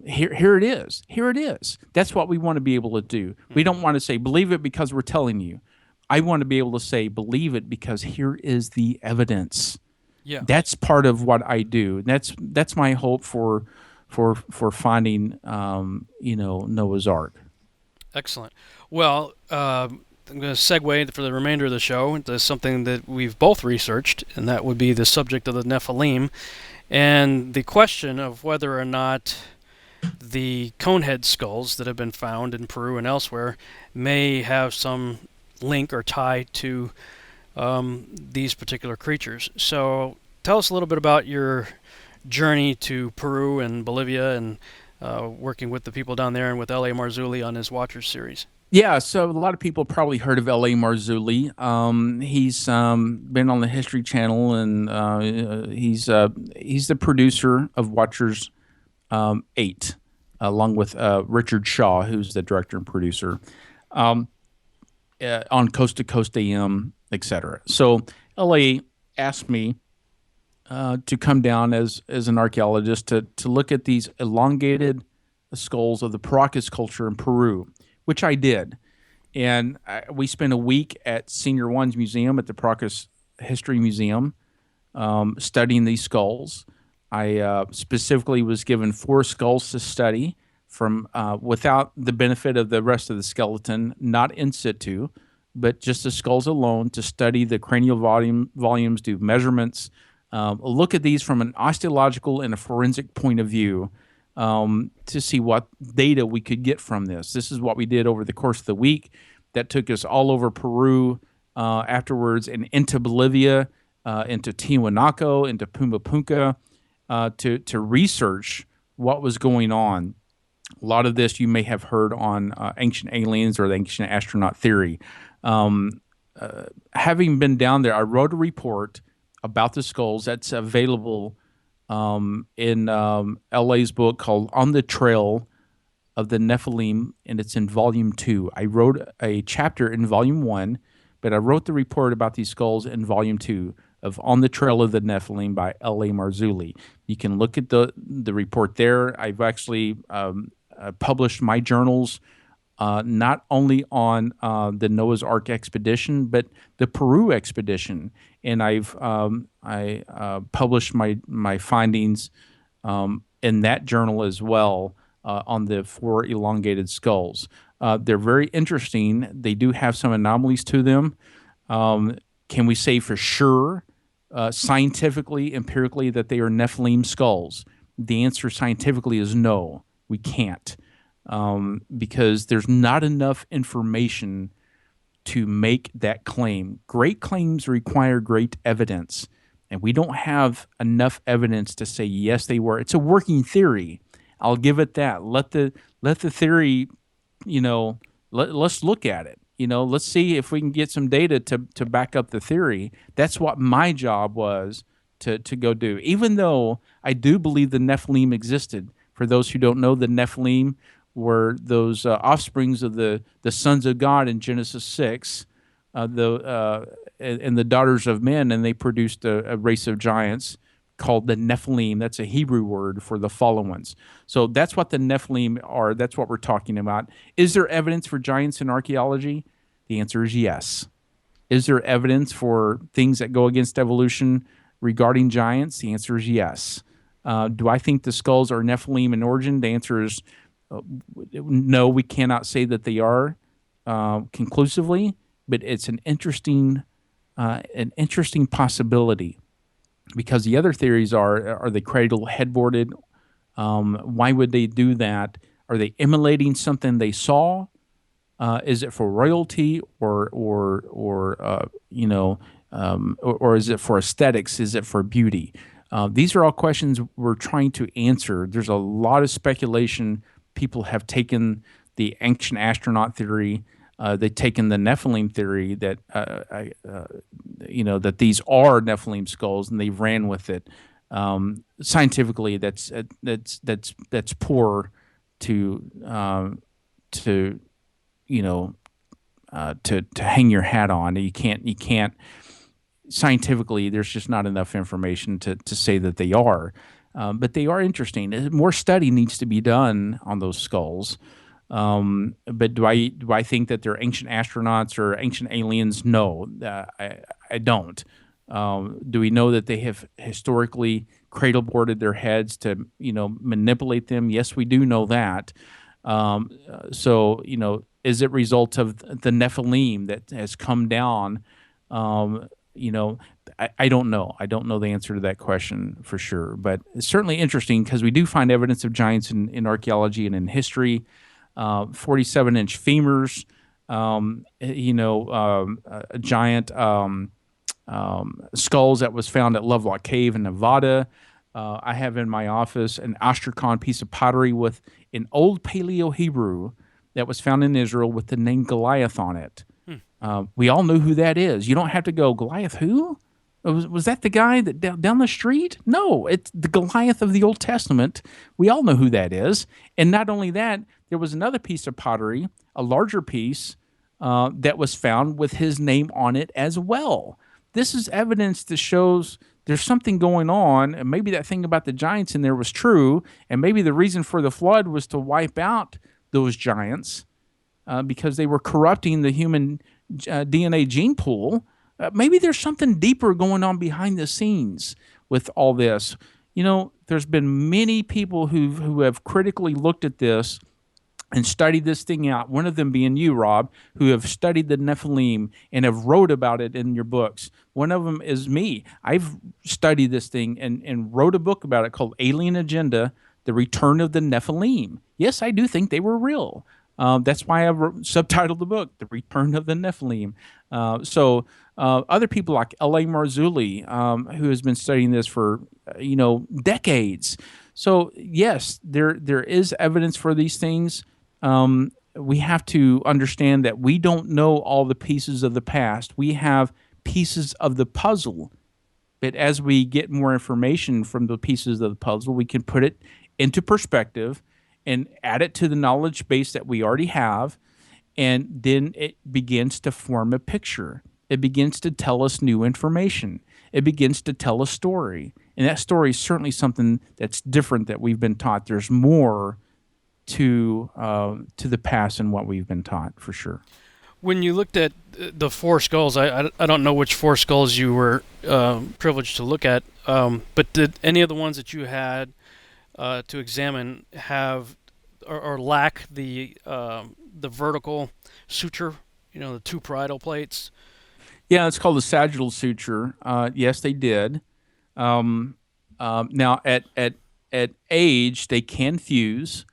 here it is. Here it is. That's what we want to be able to do. We don't want to say, believe it because we're telling you. I want to be able to say, believe it because here is the evidence. Yeah. That's part of what I do. That's my hope for finding Noah's Ark. Excellent. Well, I'm going to segue for the remainder of the show into something that we've both researched, and that would be the subject of the Nephilim, and the question of whether or not the conehead skulls that have been found in Peru and elsewhere may have some link or tie to these particular creatures. So tell us a little bit about your journey to Peru and Bolivia and working with the people down there and with L.A. Marzulli on his Watchers series. Yeah, so a lot of people probably heard of L.A. Marzulli. He's been on the History Channel, and he's the producer of Watchers 8, along with Richard Shaw, who's the director and producer, on Coast to Coast AM, etc. So L.A. asked me to come down as an archaeologist to look at these elongated skulls of the Paracas culture in Peru, which I did. And we spent a week at Senior One's museum at the Paracas History Museum studying these skulls. I specifically was given 4 skulls to study from without the benefit of the rest of the skeleton, not in situ, but just the skulls alone, to study the cranial volumes, do measurements, look at these from an osteological and a forensic point of view, to see what data we could get from this. This is what we did over the course of the week. That took us all over Peru afterwards, and into Bolivia, into Tiwanaku, into Pumapunka, to research what was going on. A lot of this you may have heard on Ancient Aliens or the Ancient Astronaut Theory. Having been down there, I wrote a report about the skulls that's available in LA's book called On the Trail of the Nephilim, and it's in Volume 2. I wrote a chapter in Volume 1, but I wrote the report about these skulls in Volume 2 of On the Trail of the Nephilim by L.A. Marzulli. You can look at the report there. I've actually published my journals not only on the Noah's Ark expedition, but the Peru expedition. And I've published my findings in that journal as well on the 4 elongated skulls. They're very interesting. They do have some anomalies to them. Can we say for sure, scientifically, empirically, that they are Nephilim skulls? The answer scientifically is no, we can't. Because there's not enough information to make that claim. Great claims require great evidence, and we don't have enough evidence to say yes, they were. It's a working theory. I'll give it that. Let the theory, let's look at it. Let's see if we can get some data to back up the theory. That's what my job was to go do. Even though I do believe the Nephilim existed. For those who don't know, the Nephilim were those offsprings of the sons of God in Genesis 6, and the daughters of men, and they produced a race of giants called the Nephilim. That's a Hebrew word for the fallen ones. So that's what the Nephilim are. That's what we're talking about. Is there evidence for giants in archaeology? The answer is yes. Is there evidence for things that go against evolution regarding giants? The answer is yes. Do I think the skulls are Nephilim in origin? The answer is no, we cannot say that they are conclusively, but it's an interesting possibility, because the other theories are they cradle headboarded? Why would they do that? Are they emulating something they saw? Is it for royalty or is it for aesthetics? Is it for beauty? These are all questions we're trying to answer. There's a lot of speculation. People have taken the ancient astronaut theory. They've taken the Nephilim theory that that these are Nephilim skulls, and they've ran with it. Scientifically, that's poor to to hang your hat on. You can't scientifically. There's just not enough information to say that they are. But they are interesting. More study needs to be done on those skulls. But do I think that they're ancient astronauts or ancient aliens? No, I don't. Do we know that they have historically cradle boarded their heads to manipulate them? Yes, we do know that. So is it result of the Nephilim that has come down? I don't know. I don't know the answer to that question for sure. But it's certainly interesting because we do find evidence of giants in archaeology and in history. 47-inch femurs, a giant skulls that was found at Lovelock Cave in Nevada. I have in my office an Astrakhan piece of pottery with an old Paleo Hebrew that was found in Israel with the name Goliath on it. We all know who that is. You don't have to go, Goliath who? Was that the guy that down the street? No, it's the Goliath of the Old Testament. We all know who that is. And not only that, there was another piece of pottery, a larger piece, that was found with his name on it as well. This is evidence that shows there's something going on, and maybe that thing about the giants in there was true, and maybe the reason for the flood was to wipe out those giants because they were corrupting the human DNA gene pool. Maybe there's something deeper going on behind the scenes with all this. There's been many people who have critically looked at this and studied this thing out, one of them being you, Rob, who have studied the Nephilim and have wrote about it in your books. One of them is me. I've studied this thing and wrote a book about it called Alien Agenda, The Return of the Nephilim. Yes, I do think they were real. That's why I subtitled the book, The Return of the Nephilim. So other people like L.A. Marzulli, who has been studying this for, decades. So, yes, there is evidence for these things. We have to understand that we don't know all the pieces of the past. We have pieces of the puzzle. But as we get more information from the pieces of the puzzle, we can put it into perspective and add it to the knowledge base that we already have, and then it begins to form a picture. It begins to tell us new information. It begins to tell a story. And that story is certainly something that's different that we've been taught. There's more to the past than what we've been taught, for sure. When you looked at the four skulls, I don't know which four skulls you were privileged to look at, but did any of the ones that you had to examine have or lack the vertical suture, the two parietal plates? Yeah, it's called the sagittal suture. Yes, they did. Now, at age, they can fuse.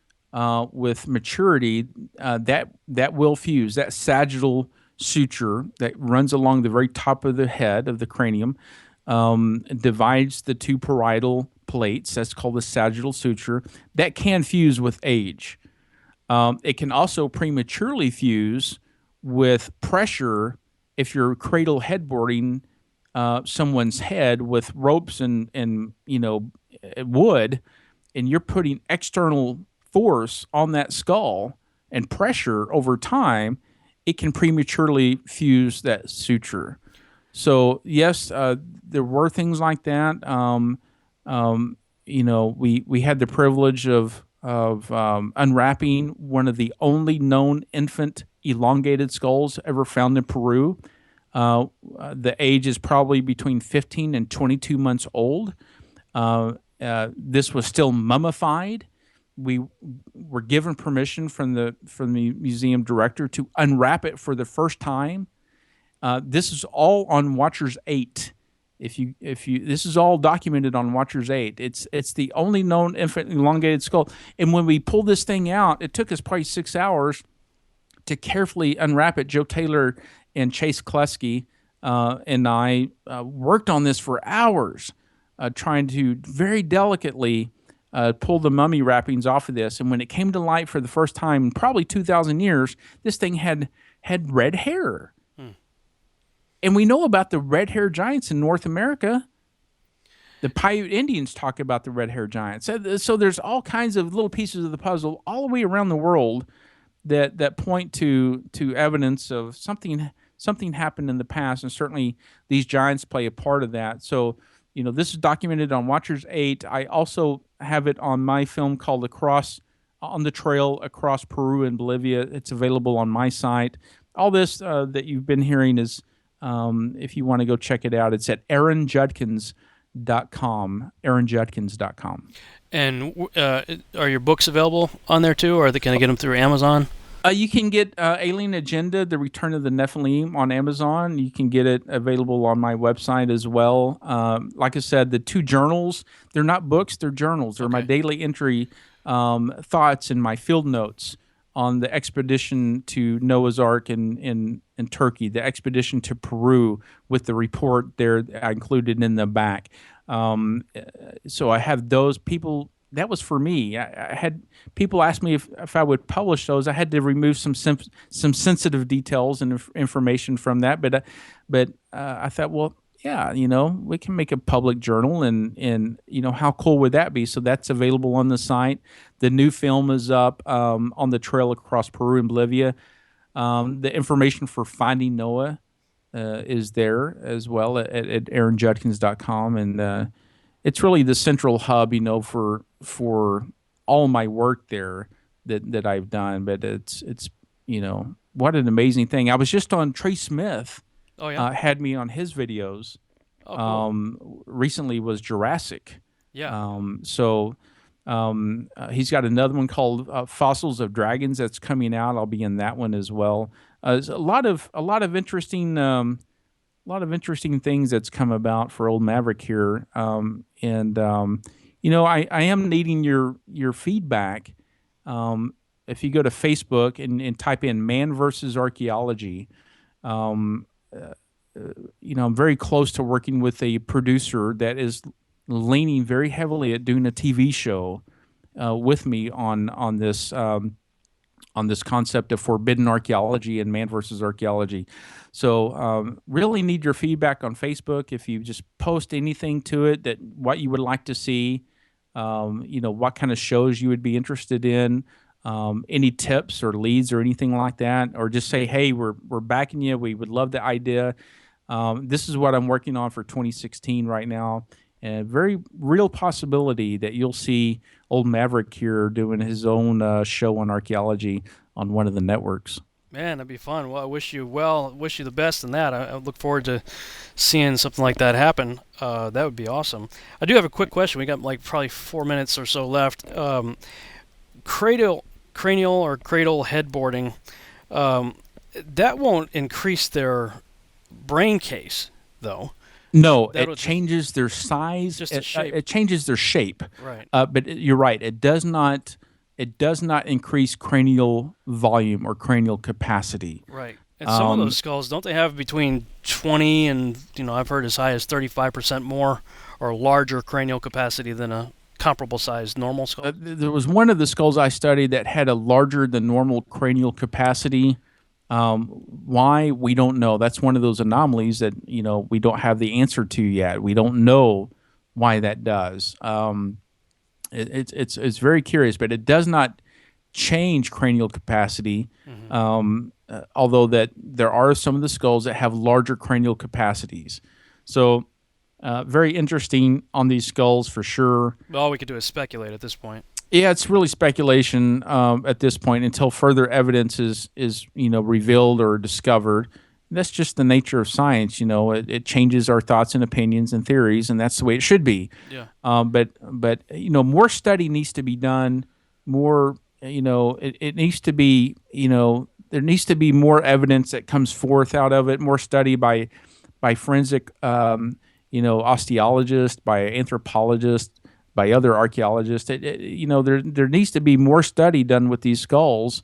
With maturity, that will fuse. That sagittal suture that runs along the very top of the head of the cranium divides the two parietal plates. That's called the sagittal suture. That can fuse with age. It can also prematurely fuse with pressure if you're cradle headboarding someone's head with ropes and wood, and you're putting external force on that skull and pressure over time, it can prematurely fuse that suture. So yes, there were things like that. We had the privilege of unwrapping one of the only known infant elongated skulls ever found in Peru. The age is probably between 15 and 22 months old. This was still mummified. We were given permission from the museum director to unwrap it for the first time. This is all on Watchers 8. This is all documented on Watchers 8. It's the only known infant elongated skull. And when we pulled this thing out, it took us probably 6 hours to carefully unwrap it. Joe Taylor and Chase Kleski and I worked on this for hours, trying to very delicately pull the mummy wrappings off of this, and when it came to light for the first time in probably 2,000 years, this thing had red hair. And we know about the red-haired giants in North America. The Paiute Indians talk about the red-haired giants. So there's all kinds of little pieces of the puzzle all the way around the world that point to evidence of something happened in the past, and certainly these giants play a part of that. So, this is documented on Watchers 8. I also have it on my film called On the Trail Across Peru and Bolivia. It's available on my site. All this that you've been hearing is, if you want to go check it out, it's at aaronjudkins.com, aaronjudkins.com. And are your books available on there too, or can I get them through Amazon? You can get Alien Agenda, The Return of the Nephilim on Amazon. You can get it available on my website as well. Like I said, the 2 journals, they're not books, they're journals. They're my daily entry thoughts and my field notes on the expedition to Noah's Ark in Turkey, the expedition to Peru with the report there I included in the back. So I have those people. That was for me. I had people ask me if I would publish those. I had to remove some sensitive details and information from that. But I thought, well, yeah, we can make a public journal, and how cool would that be? So that's available on the site. The new film is up on the trail across Peru and Bolivia. The information for Finding Noah is there as well at aaronjudkins.com, and it's really the central hub, for all my work there that I've done. But it's what an amazing thing. I was just on Trey Smith. Oh yeah, had me on his videos. Oh, cool. Recently was Jurassic. Yeah. He's got another one called Fossils of Dragons that's coming out. I'll be in that one as well. There's a lot of interesting things that's come about for old Maverick here. I am needing your feedback. If you go to Facebook and type in "Man versus Archaeology," I'm very close to working with a producer that is leaning very heavily at doing a TV show with me on this concept of forbidden archaeology and man versus archaeology. So really need your feedback on Facebook. If you just post anything to it that what you would like to see, what kind of shows you would be interested in, any tips or leads or anything like that, or just say, hey, we're backing you. We would love the idea. This is what I'm working on for 2016 right now. And very real possibility that you'll see old Maverick here doing his own show on archaeology on one of the networks. Man, that'd be fun. Well, I wish you the best in that. I look forward to seeing something like that happen. That would be awesome. I do have a quick question. We got probably 4 minutes or so left. Cranial or cradle headboarding, that won't increase their brain case, though. No, it changes their size. Just the shape. It changes their shape. Right. But you're right. It does not increase cranial volume or cranial capacity. Right. And some of those skulls, don't they have between 20 and, I've heard as high as 35% more or larger cranial capacity than a comparable sized normal skull? There was one of the skulls I studied that had a larger than normal cranial capacity. Why? We don't know. That's one of those anomalies that, we don't have the answer to yet. We don't know why that does. It's very curious, but it does not change cranial capacity. Mm-hmm. Although that there are some of the skulls that have larger cranial capacities. So very interesting on these skulls for sure. All we could do is speculate at this point. Yeah, it's really speculation at this point until further evidence is revealed or discovered. That's just the nature of science. It changes our thoughts and opinions and theories, and that's the way it should be. Yeah. But more study needs to be done. More, it needs to be, there needs to be more evidence that comes forth out of it. More study by forensic, osteologists, by anthropologists, by other archaeologists. There needs to be more study done with these skulls.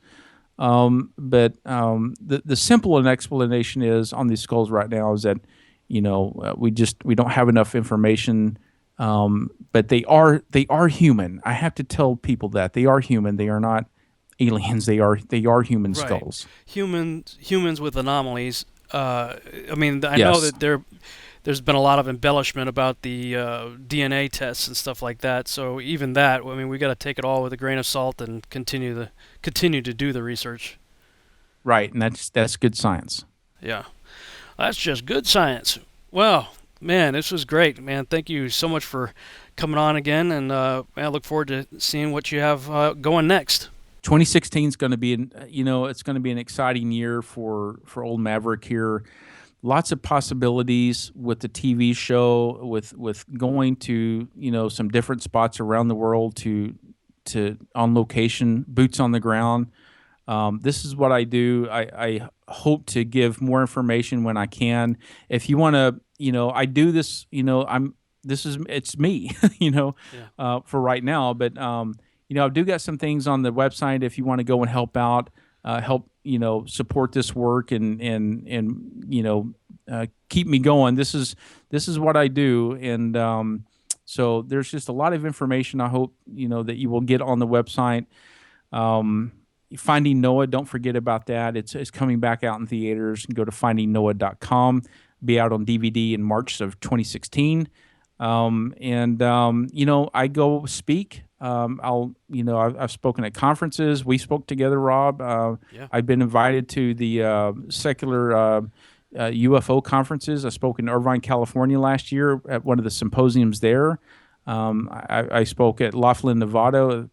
But the simple explanation is on these skulls right now is that we don't have enough information But they are human. I have to tell people that they are human. They are not aliens. They are human skulls. Humans with anomalies. I mean, I Yes. know that there's been a lot of embellishment about the DNA tests and stuff like that. So even that, I mean, we got to take it all with a grain of salt and continue to do the research. Right, and that's good science. Yeah, that's just good science. Well, man, this was great, man. Thank you so much for coming on again, and I look forward to seeing what you have going next. 2016 is going to be it's going to be an exciting year for old Maverick here. Lots of possibilities with the TV show, with going to some different spots around the world to on location, boots on the ground. This is what I do. I hope to give more information when I can. If you want to, I do this. It's me, for right now. But I do got some things on the website if you want to go and help out, support this work and keep me going. This is what I do, and so there's just a lot of information. I hope that you will get on the website. Finding Noah, don't forget about that. It's coming back out in theaters. You can go to findingnoah.com. Be out on DVD in March of 2016. I go speak. I've spoken at conferences. We spoke together, Rob. Yeah. I've been invited to the secular UFO conferences. I spoke in Irvine, California last year at one of the symposiums there. I spoke at Laughlin, Nevada.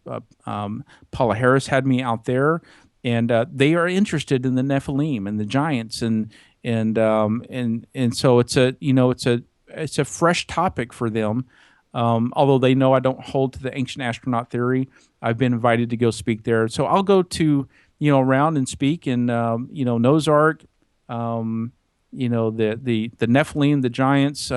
Paula Harris had me out there, and they are interested in the Nephilim and the giants, and so it's a fresh topic for them. Although they know I don't hold to the ancient astronaut theory, I've been invited to go speak there. So I'll go to around and speak in Noah's Ark, the Nephilim, the giants,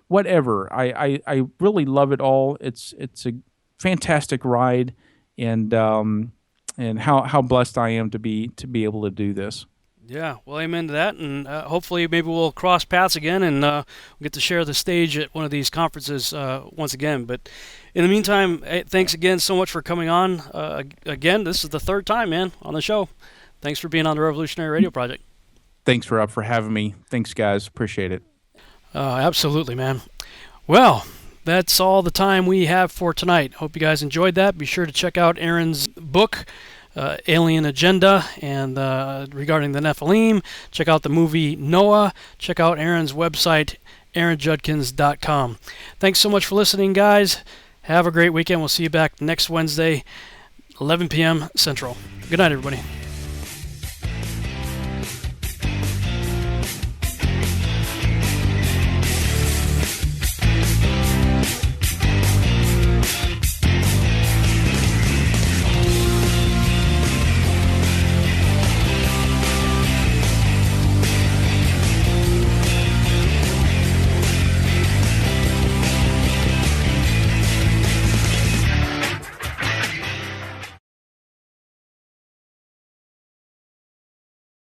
whatever. I really love it all. It's a fantastic ride, and how blessed I am to be able to do this. Yeah, well, amen to that, and hopefully maybe we'll cross paths again and we'll get to share the stage at one of these conferences once again. But in the meantime, thanks again so much for coming on. Again, this is the third time, man, on the show. Thanks for being on the Revolutionary Radio Project. Thanks, Rob, for having me. Thanks, guys. Appreciate it. Absolutely, man. Well, that's all the time we have for tonight. Hope you guys enjoyed that. Be sure to check out Aaron's book, Alien Agenda, and regarding the Nephilim. Check out the movie Noah. Check out Aaron's website, aaronjudkins.com. Thanks so much for listening, guys. Have a great weekend. We'll see you back next Wednesday, 11 p.m. Central. Good night, everybody.